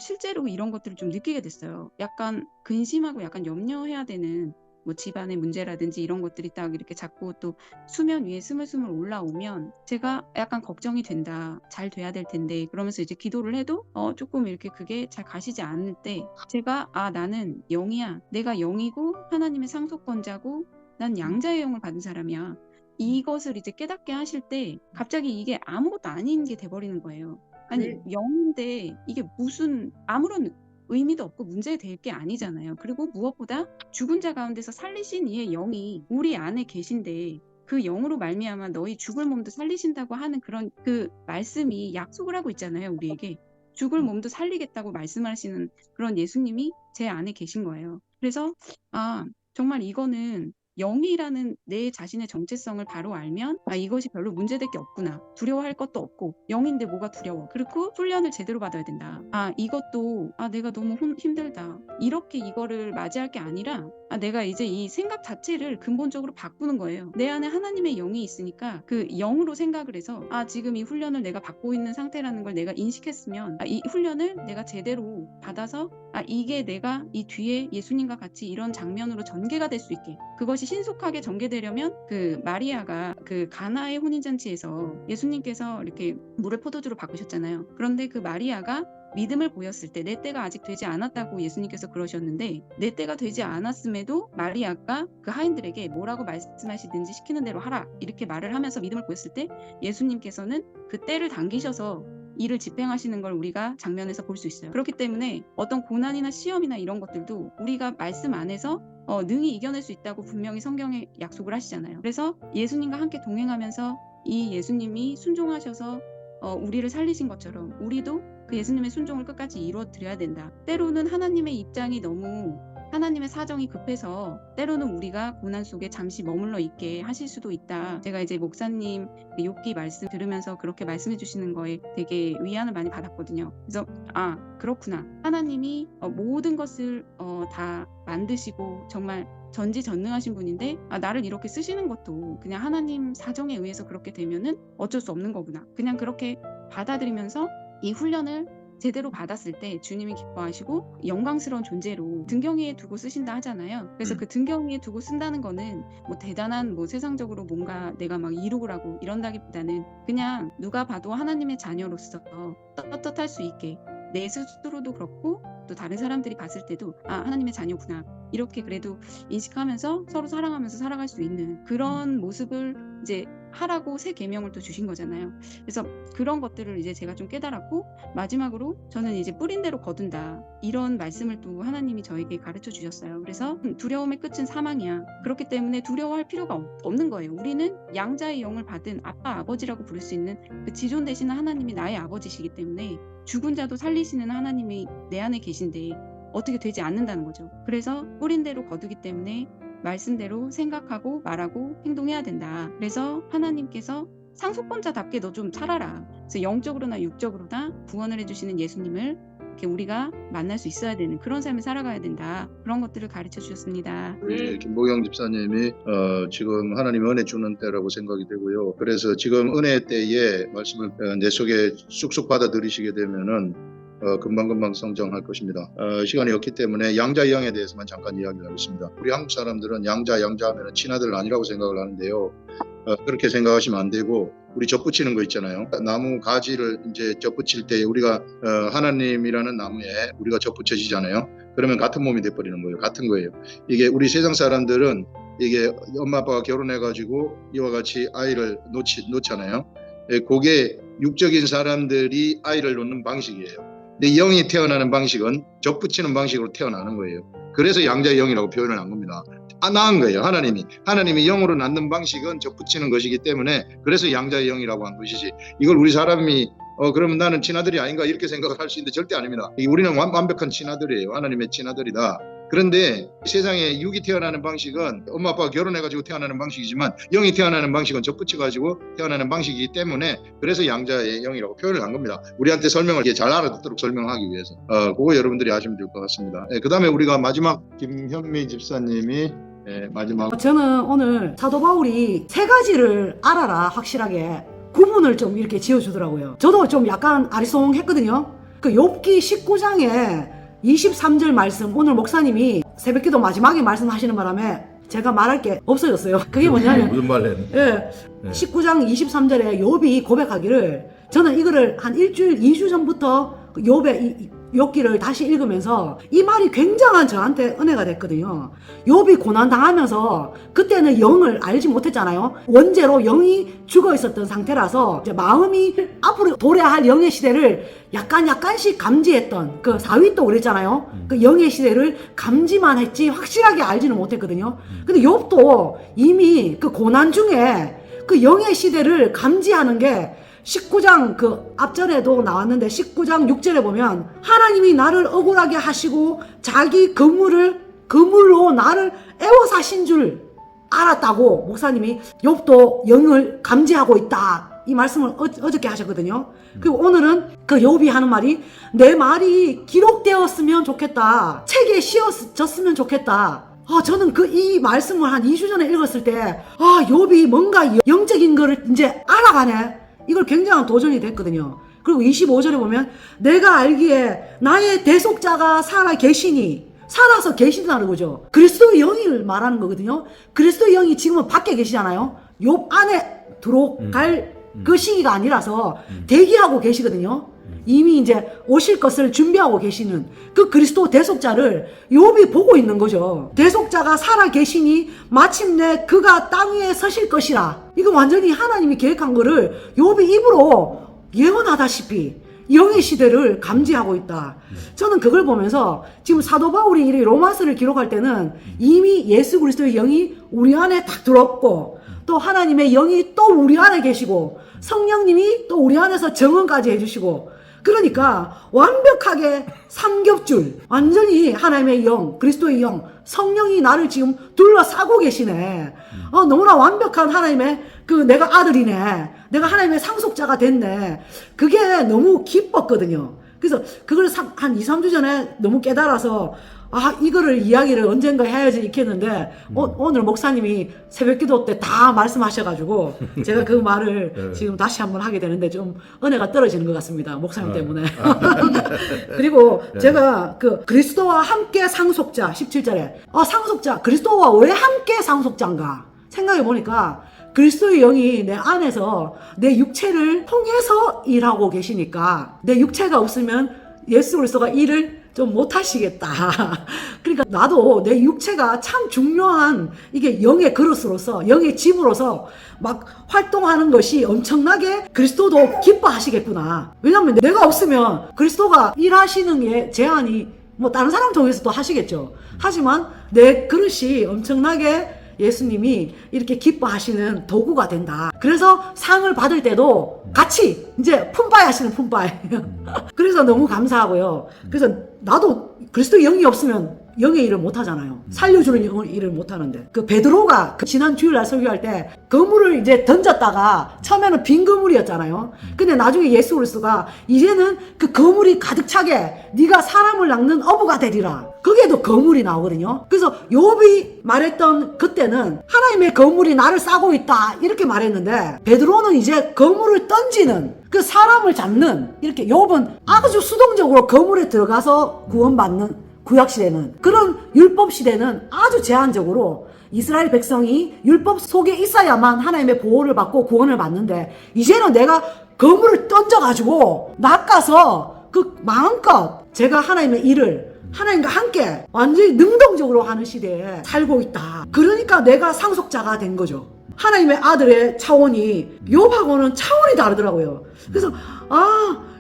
실제로 이런 것들을 좀 느끼게 됐어요. 약간 근심하고 약간 염려해야 되는 뭐 집안의 문제라든지 이런 것들이 딱 이렇게 자꾸 또 수면 위에 스물스물 올라오면 제가 약간 걱정이 된다. 잘 돼야 될 텐데 그러면서 이제 기도를 해도 조금 이렇게 그게 잘 가시지 않을 때 제가 나는 영이야. 내가 영이고 하나님의 상속권자고 난 양자의 영을 받은 사람이야. 이것을 이제 깨닫게 하실 때 갑자기 이게 아무것도 아닌 게 돼버리는 거예요. 아니 영인데 이게 무슨 아무런 의미도 없고 문제될 게 아니잖아요. 그리고 무엇보다 죽은 자 가운데서 살리신 이의 영이 우리 안에 계신데 그 영으로 말미암아 너희 죽을 몸도 살리신다고 하는 그런 그 말씀이 약속을 하고 있잖아요. 우리에게 죽을 몸도 살리겠다고 말씀하시는 그런 예수님이 제 안에 계신 거예요. 그래서 정말 이거는 영이라는 내 자신의 정체성을 바로 알면 이것이 별로 문제될 게 없구나. 두려워할 것도 없고 영인데 뭐가 두려워. 그리고 훈련을 제대로 받아야 된다. 이것도 내가 너무 힘들다. 이렇게 이거를 맞이할 게 아니라 내가 이제 이 생각 자체를 근본적으로 바꾸는 거예요. 내 안에 하나님의 영이 있으니까 그 영으로 생각을 해서 지금 이 훈련을 내가 받고 있는 상태라는 걸 내가 인식했으면 이 훈련을 내가 제대로 받아서 이게 내가 이 뒤에 예수님과 같이 이런 장면으로 전개가 될 수 있게 그것이 신속하게 전개되려면 그 마리아가 그 가나의 혼인잔치에서 예수님께서 이렇게 물을 포도주로 바꾸셨잖아요. 그런데 그 마리아가 믿음을 보였을 때 내 때가 아직 되지 않았다고 예수님께서 그러셨는데 내 때가 되지 않았음에도 마리아가 그 하인들에게 뭐라고 말씀하시든지 시키는 대로 하라 이렇게 말을 하면서 믿음을 보였을 때 예수님께서는 그 때를 당기셔서 이를 집행하시는 걸 우리가 장면에서 볼 수 있어요. 그렇기 때문에 어떤 고난이나 시험이나 이런 것들도 우리가 말씀 안에서 능히 이겨낼 수 있다고 분명히 성경에 약속을 하시잖아요. 그래서 예수님과 함께 동행하면서 이 예수님이 순종하셔서 우리를 살리신 것처럼 우리도 그 예수님의 순종을 끝까지 이루어드려야 된다. 때로는 하나님의 입장이 너무 하나님의 사정이 급해서 때로는 우리가 고난 속에 잠시 머물러 있게 하실 수도 있다. 제가 이제 목사님 욥기 말씀 들으면서 그렇게 말씀해 주시는 거에 되게 위안을 많이 받았거든요. 그래서 그렇구나. 하나님이 모든 것을 다 만드시고 정말 전지전능하신 분인데 나를 이렇게 쓰시는 것도 그냥 하나님 사정에 의해서 그렇게 되면은 어쩔 수 없는 거구나. 그냥 그렇게 받아들이면서 이 훈련을 제대로 받았을 때 주님이 기뻐하시고 영광스러운 존재로 등경위에 두고 쓰신다 하잖아요. 그래서 그 등경위에 두고 쓴다는 거는 뭐 대단한 뭐 세상적으로 뭔가 내가 막 이루라고 이런다기보다는 그냥 누가 봐도 하나님의 자녀로서 떳떳할 수 있게 내 스스로도 그렇고 또 다른 사람들이 봤을 때도 하나님의 자녀구나 이렇게 그래도 인식하면서 서로 사랑하면서 살아갈 수 있는 그런 모습을 이제 하라고 새 계명을 또 주신 거잖아요. 그래서 그런 것들을 이제 제가 좀 깨달았고, 마지막으로 저는 이제 뿌린 대로 거둔다, 이런 말씀을 또 하나님이 저에게 가르쳐 주셨어요. 그래서 두려움의 끝은 사망이야. 그렇기 때문에 두려워할 필요가 없는 거예요. 우리는 양자의 영을 받은 아빠, 아버지라고 부를 수 있는 그 지존 되시는 하나님이 나의 아버지시기 때문에 죽은 자도 살리시는 하나님이 내 안에 계신데 어떻게 되지 않는다는 거죠. 그래서 뿌린 대로 거두기 때문에 말씀대로 생각하고 말하고 행동해야 된다. 그래서 하나님께서 상속권자답게 너 좀 살아라. 그래서 영적으로나 육적으로나 구원을 해주시는 예수님을 이렇게 우리가 만날 수 있어야 되는 그런 삶을 살아가야 된다. 그런 것들을 가르쳐 주셨습니다. 네, 김보경 집사님이 지금 하나님의 은혜 주는 때라고 생각이 되고요. 그래서 지금 은혜 때에 말씀을 내 속에 쑥쑥 받아들이시게 되면은 금방금방 성장할 것입니다. 시간이 없기 때문에 양자 영에 대해서만 잠깐 이야기를 하겠습니다. 우리 한국 사람들은 양자 하면 친아들 아니라고 생각을 하는데요. 그렇게 생각하시면 안 되고, 우리 젖붙이는 거 있잖아요. 나무 가지를 이제 젖붙일 때 우리가 하나님이라는 나무에 우리가 젖붙여지잖아요. 그러면 같은 몸이 돼버리는 거예요. 같은 거예요. 이게 우리 세상 사람들은 이게 엄마 아빠가 결혼해가지고 이와 같이 아이를 놓잖아요. 그게 육적인 사람들이 아이를 놓는 방식이에요. 근데 영이 태어나는 방식은 젖붙이는 방식으로 태어나는 거예요. 그래서 양자의 영이라고 표현을 한 겁니다. 낳은 거예요. 하나님이 영으로 낳는 방식은 젖붙이는 것이기 때문에, 그래서 양자의 영이라고 한 것이지, 이걸 우리 사람이 그러면 나는 친아들이 아닌가 이렇게 생각을 할 수 있는데 절대 아닙니다. 우리는 완벽한 친아들이에요. 하나님의 친아들이다. 그런데 세상에 육이 태어나는 방식은 엄마 아빠가 결혼해가지고 태어나는 방식이지만, 영이 태어나는 방식은 젖붙여가지고 태어나는 방식이기 때문에, 그래서 양자의 영이라고 표현을 한 겁니다. 우리한테 설명을 잘 알아듣도록 설명하기 위해서. 그거 여러분들이 아시면 될 것 같습니다. 그 다음에 우리가 마지막 김현미 집사님이 마지막. 저는 오늘 사도 바울이 세 가지를 알아라 확실하게 구분을 좀 이렇게 지어주더라고요. 저도 좀 약간 아리송했거든요. 그 욥기 19장에 23절 말씀, 오늘 목사님이 새벽기도 마지막에 말씀하시는 바람에 제가 말할 게 없어졌어요. 그게 뭐냐면 무슨 말을 예, 19장 23절에 욥이 고백하기를, 저는 이거를 한 일주일 2주 전부터 욥의 욥기를 다시 읽으면서 이 말이 굉장한 저한테 은혜가 됐거든요. 욥이 고난당하면서 그때는 영을 알지 못했잖아요. 원죄로 영이 죽어 있었던 상태라서 이제 마음이 앞으로 도래할 영의 시대를 약간씩 감지했던, 그 사윗도 그랬잖아요. 그 영의 시대를 감지만 했지 확실하게 알지는 못했거든요. 근데 욥도 이미 그 고난 중에 그 영의 시대를 감지하는 게 19장 그 앞전에도 나왔는데 19장 6절에 보면 하나님이 나를 억울하게 하시고 자기 그물로 나를 애워사신 줄 알았다고 목사님이 욥도 영을 감지하고 있다, 이 말씀을 어저께 하셨거든요. 그리고 오늘은 그 욥이 하는 말이, 내 말이 기록되었으면 좋겠다, 책에 씌어졌으면 좋겠다. 저는 이 말씀을 한 2주 전에 읽었을 때 욥이 뭔가 영적인 거를 이제 알아가네, 이걸 굉장한 도전이 됐거든요. 그리고 25절에 보면 내가 알기에 나의 대속자가 살아서 계신다는 거죠. 그리스도의 영을 말하는 거거든요. 그리스도의 영이 지금은 밖에 계시잖아요. 욥 안에 들어갈 그 시기가 아니라서 대기하고 계시거든요. 이미 이제 오실 것을 준비하고 계시는 그 그리스도 대속자를 욥이 보고 있는 거죠. 대속자가 살아 계시니 마침내 그가 땅 위에 서실 것이라. 이거 완전히 하나님이 계획한 거를 욥이 입으로 예언하다시피 영의 시대를 감지하고 있다. 저는 그걸 보면서 지금 사도 바울이 이 로마서를 기록할 때는 이미 예수 그리스도의 영이 우리 안에 딱 들었고, 또 하나님의 영이 또 우리 안에 계시고, 성령님이 또 우리 안에서 증언까지 해주시고, 그러니까 완벽하게 삼겹줄, 완전히 하나님의 영, 그리스도의 영, 성령이 나를 지금 둘러싸고 계시네. 너무나 완벽한 하나님의 내가 아들이네, 내가 하나님의 상속자가 됐네. 그게 너무 기뻤거든요. 그래서 그걸 한 2, 3주 전에 너무 깨달아서 이거를 이야기를 언젠가 해야지 이렇게 했는데, 오늘 목사님이 새벽기도 때 다 말씀하셔가지고 제가 그 말을 지금 다시 한번 하게 되는데 좀 은혜가 떨어지는 것 같습니다. 목사님 때문에. 그리고 제가 그리스도와 함께 상속자 17절에 상속자, 그리스도와 왜 함께 상속자인가 생각해 보니까, 그리스도의 영이 내 안에서 내 육체를 통해서 일하고 계시니까, 내 육체가 없으면 예수 그리스도가 일을 좀 못하시겠다. 그러니까 나도 내 육체가 참 중요한 이게 영의 그릇으로서 영의 집으로서 막 활동하는 것이 엄청나게 그리스도도 기뻐하시겠구나. 왜냐하면 내가 없으면 그리스도가 일하시는 게 제한이 뭐 다른 사람 통해서도 하시겠죠. 하지만 내 그릇이 엄청나게 예수님이 이렇게 기뻐하시는 도구가 된다. 그래서 상을 받을 때도 같이 이제 품바이 하시는 품바이. 그래서 너무 감사하고요. 그래서 나도 그리스도의 영이 없으면 영의 일을 못 하잖아요. 살려주는 일을 못 하는데. 그 베드로가 지난 주일날 설교할 때 그물을 이제 던졌다가 처음에는 빈 그물이었잖아요. 근데 나중에 예수 그리스도가 이제는 그 그물이 가득 차게 네가 사람을 낚는 어부가 되리라. 거기에도 거물이 나오거든요. 그래서 욥이 말했던 그때는 하나님의 거물이 나를 싸고 있다 이렇게 말했는데 베드로는 이제 거물을 던지는 그 사람을 잡는 이렇게 욥은 아주 수동적으로 거물에 들어가서 구원받는 구약시대는 그런 율법시대는 아주 제한적으로 이스라엘 백성이 율법 속에 있어야만 하나님의 보호를 받고 구원을 받는데 이제는 내가 거물을 던져가지고 낚아서 그 마음껏 제가 하나님의 일을 하나님과 함께 완전히 능동적으로 하는 시대에 살고 있다. 그러니까 내가 상속자가 된 거죠. 하나님의 아들의 차원이 욥하고는 차원이 다르더라고요. 그래서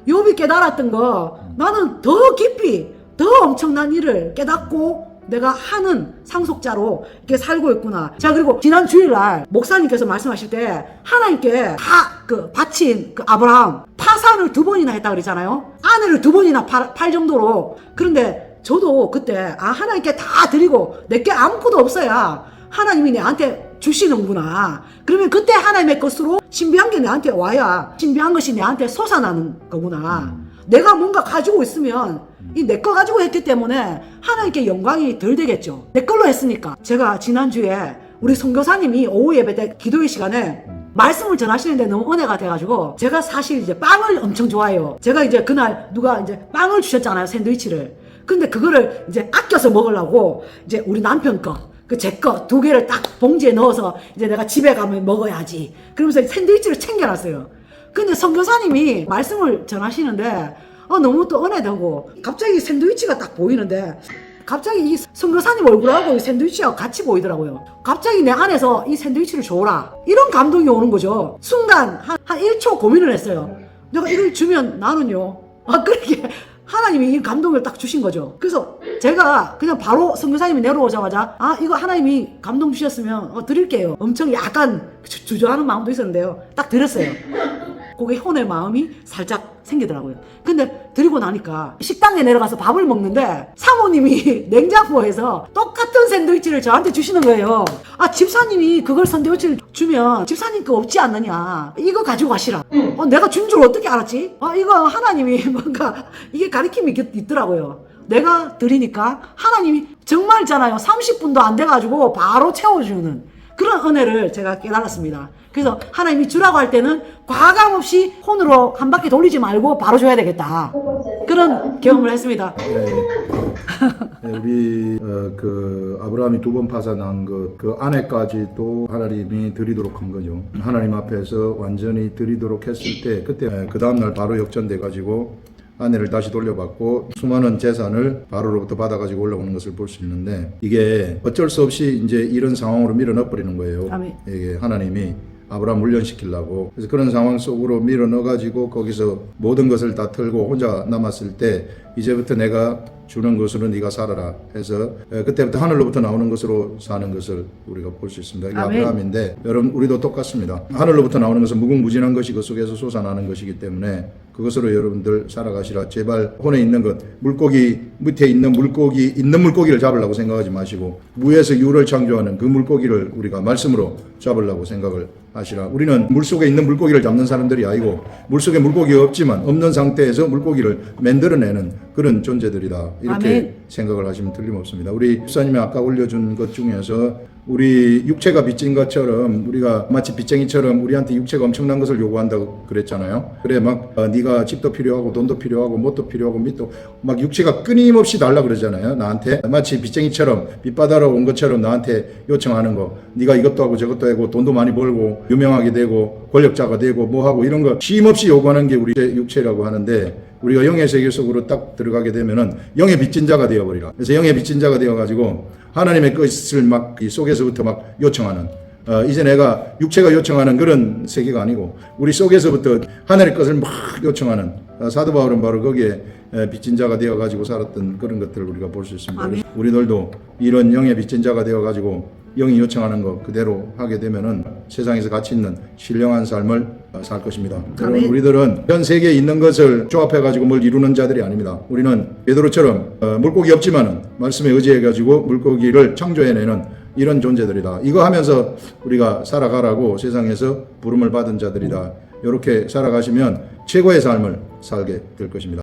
욥이 깨달았던 거 나는 더 깊이 더 엄청난 일을 깨닫고 내가 하는 상속자로 이렇게 살고 있구나. 자, 그리고 지난 주일날 목사님께서 말씀하실 때 하나님께 다 그 바친 그 아브라함 파산을 2번이나 했다 그랬잖아요. 아내를 2번이나 팔 정도로. 그런데 저도 그때 하나님께 다 드리고 내게 아무것도 없어야 하나님이 내한테 주시는구나. 그러면 그때 하나님의 것으로 신비한 게 내한테 와야 신비한 것이 내한테 솟아나는 거구나. 내가 뭔가 가지고 있으면 이 내 거 가지고 했기 때문에 하나님께 영광이 덜 되겠죠. 내 걸로 했으니까. 제가 지난주에 우리 선교사님이 오후 예배 때 기도의 시간에 말씀을 전하시는데 너무 은혜가 돼가지고 제가 사실 이제 빵을 엄청 좋아해요. 제가 이제 그날 누가 이제 빵을 주셨잖아요. 샌드위치를. 근데 그거를 이제 아껴서 먹으려고 이제 우리 남편 거 그 제 거 2개를 딱 봉지에 넣어서 이제 내가 집에 가면 먹어야지. 그러면서 샌드위치를 챙겨놨어요. 근데 선교사님이 말씀을 전하시는데 너무 또 은혜되고 갑자기 샌드위치가 딱 보이는데 갑자기 이 선교사님 얼굴하고 이 샌드위치하고 같이 보이더라고요. 갑자기 내 안에서 이 샌드위치를 줘라. 이런 감동이 오는 거죠. 순간 한 1초 고민을 했어요. 내가 이걸 주면 나는요. 그렇게 하나님이 이 감동을 딱 주신 거죠. 그래서 제가 그냥 바로 선교사님이 내려오자마자 이거 하나님이 감동 주셨으면 드릴게요. 엄청 약간 주저하는 마음도 있었는데요. 딱 드렸어요. 그게 혼의 마음이 살짝 생기더라고요. 근데 드리고 나니까 식당에 내려가서 밥을 먹는데 사모님이 냉장고에서 똑같은 샌드위치를 저한테 주시는 거예요. 집사님이 그걸 샌드위치를 주면 집사님 거 없지 않느냐. 이거 가지고 가시라. 내가 준 줄 어떻게 알았지? 이거 하나님이 뭔가 이게 가리킴이 있더라고요. 내가 드리니까 하나님이 정말 있잖아요. 30분도 안 돼가지고 바로 채워주는 그런 은혜를 제가 깨달았습니다. 그래서 하나님이 주라고 할 때는 과감 없이 혼으로 한 바퀴 돌리지 말고 바로 줘야 되겠다. 그런 경험을 했습니다. 네, 우리 그 아브라함이 2번 파산한 것 그 안에까지도 하나님이 드리도록 한 거죠. 하나님 앞에서 완전히 드리도록 했을 때 그때 그 다음날 바로 역전돼 가지고 아내를 다시 돌려받고 수많은 재산을 바로로부터 받아가지고 올라오는 것을 볼 수 있는데 이게 어쩔 수 없이 이제 이런 상황으로 밀어넣어 버리는 거예요. 아멘. 이게 하나님이 아브라함 훈련시키려고. 그래서 그런 상황 속으로 밀어넣어가지고 거기서 모든 것을 다 털고 혼자 남았을 때 이제부터 내가 주는 것으로 네가 살아라 해서 그때부터 하늘로부터 나오는 것으로 사는 것을 우리가 볼 수 있습니다. 이게 아브라함인데 여러분 우리도 똑같습니다. 하늘로부터 나오는 것은 무궁무진한 것이 그 속에서 솟아나는 것이기 때문에 그것으로 여러분들 살아가시라. 제발 혼에 있는 것, 물고기 밑에 있는 물고기를 잡으려고 생각하지 마시고 무에서 유를 창조하는 그 물고기를 우리가 말씀으로 잡으려고 생각을 하시라. 우리는 물속에 있는 물고기를 잡는 사람들이 아니고 물속에 물고기가 없지만 없는 상태에서 물고기를 만들어내는 그런 존재들이다. 이렇게 아멘. 생각을 하시면 틀림없습니다. 우리 목사님이 아까 올려준 것 중에서 우리 육체가 빚진 것처럼 우리가 마치 빚쟁이처럼 우리한테 육체가 엄청난 것을 요구한다고 그랬잖아요. 그래 막 네가 집도 필요하고 돈도 필요하고 뭣도 필요하고 밑도 막 육체가 끊임없이 달라 그러잖아요. 나한테 마치 빚쟁이처럼 빚받아러 온 것처럼 나한테 요청하는 거. 네가 이것도 하고 저것도 되고 돈도 많이 벌고 유명하게 되고 권력자가 되고 뭐하고 이런 거 쉼없이 요구하는 게 우리 육체라고 하는데, 우리가 영의 세계 속으로 딱 들어가게 되면은 영의 빚진 자가 되어버리라. 그래서 영의 빚진 자가 되어가지고 하나님의 것을 막 이 속에서부터 막 요청하는, 이제 내가 육체가 요청하는 그런 세계가 아니고 우리 속에서부터 하늘의 것을 막 요청하는, 사도 바울은 바로 거기에 빚진 자가 되어가지고 살았던 그런 것들을 우리가 볼 수 있습니다. 우리들도 이런 영의 빚진 자가 되어가지고 영이 요청하는 것 그대로 하게 되면은 세상에서 가치 있는 신령한 삶을 살 것입니다. 여러분, 우리들은 현 세계에 있는 것을 조합해가지고 뭘 이루는 자들이 아닙니다. 우리는 베드로처럼 물고기 없지만은 말씀에 의지해가지고 물고기를 창조해내는 이런 존재들이다. 이거 하면서 우리가 살아가라고 세상에서 부름을 받은 자들이다. 이렇게 살아가시면 최고의 삶을 살게 될 것입니다.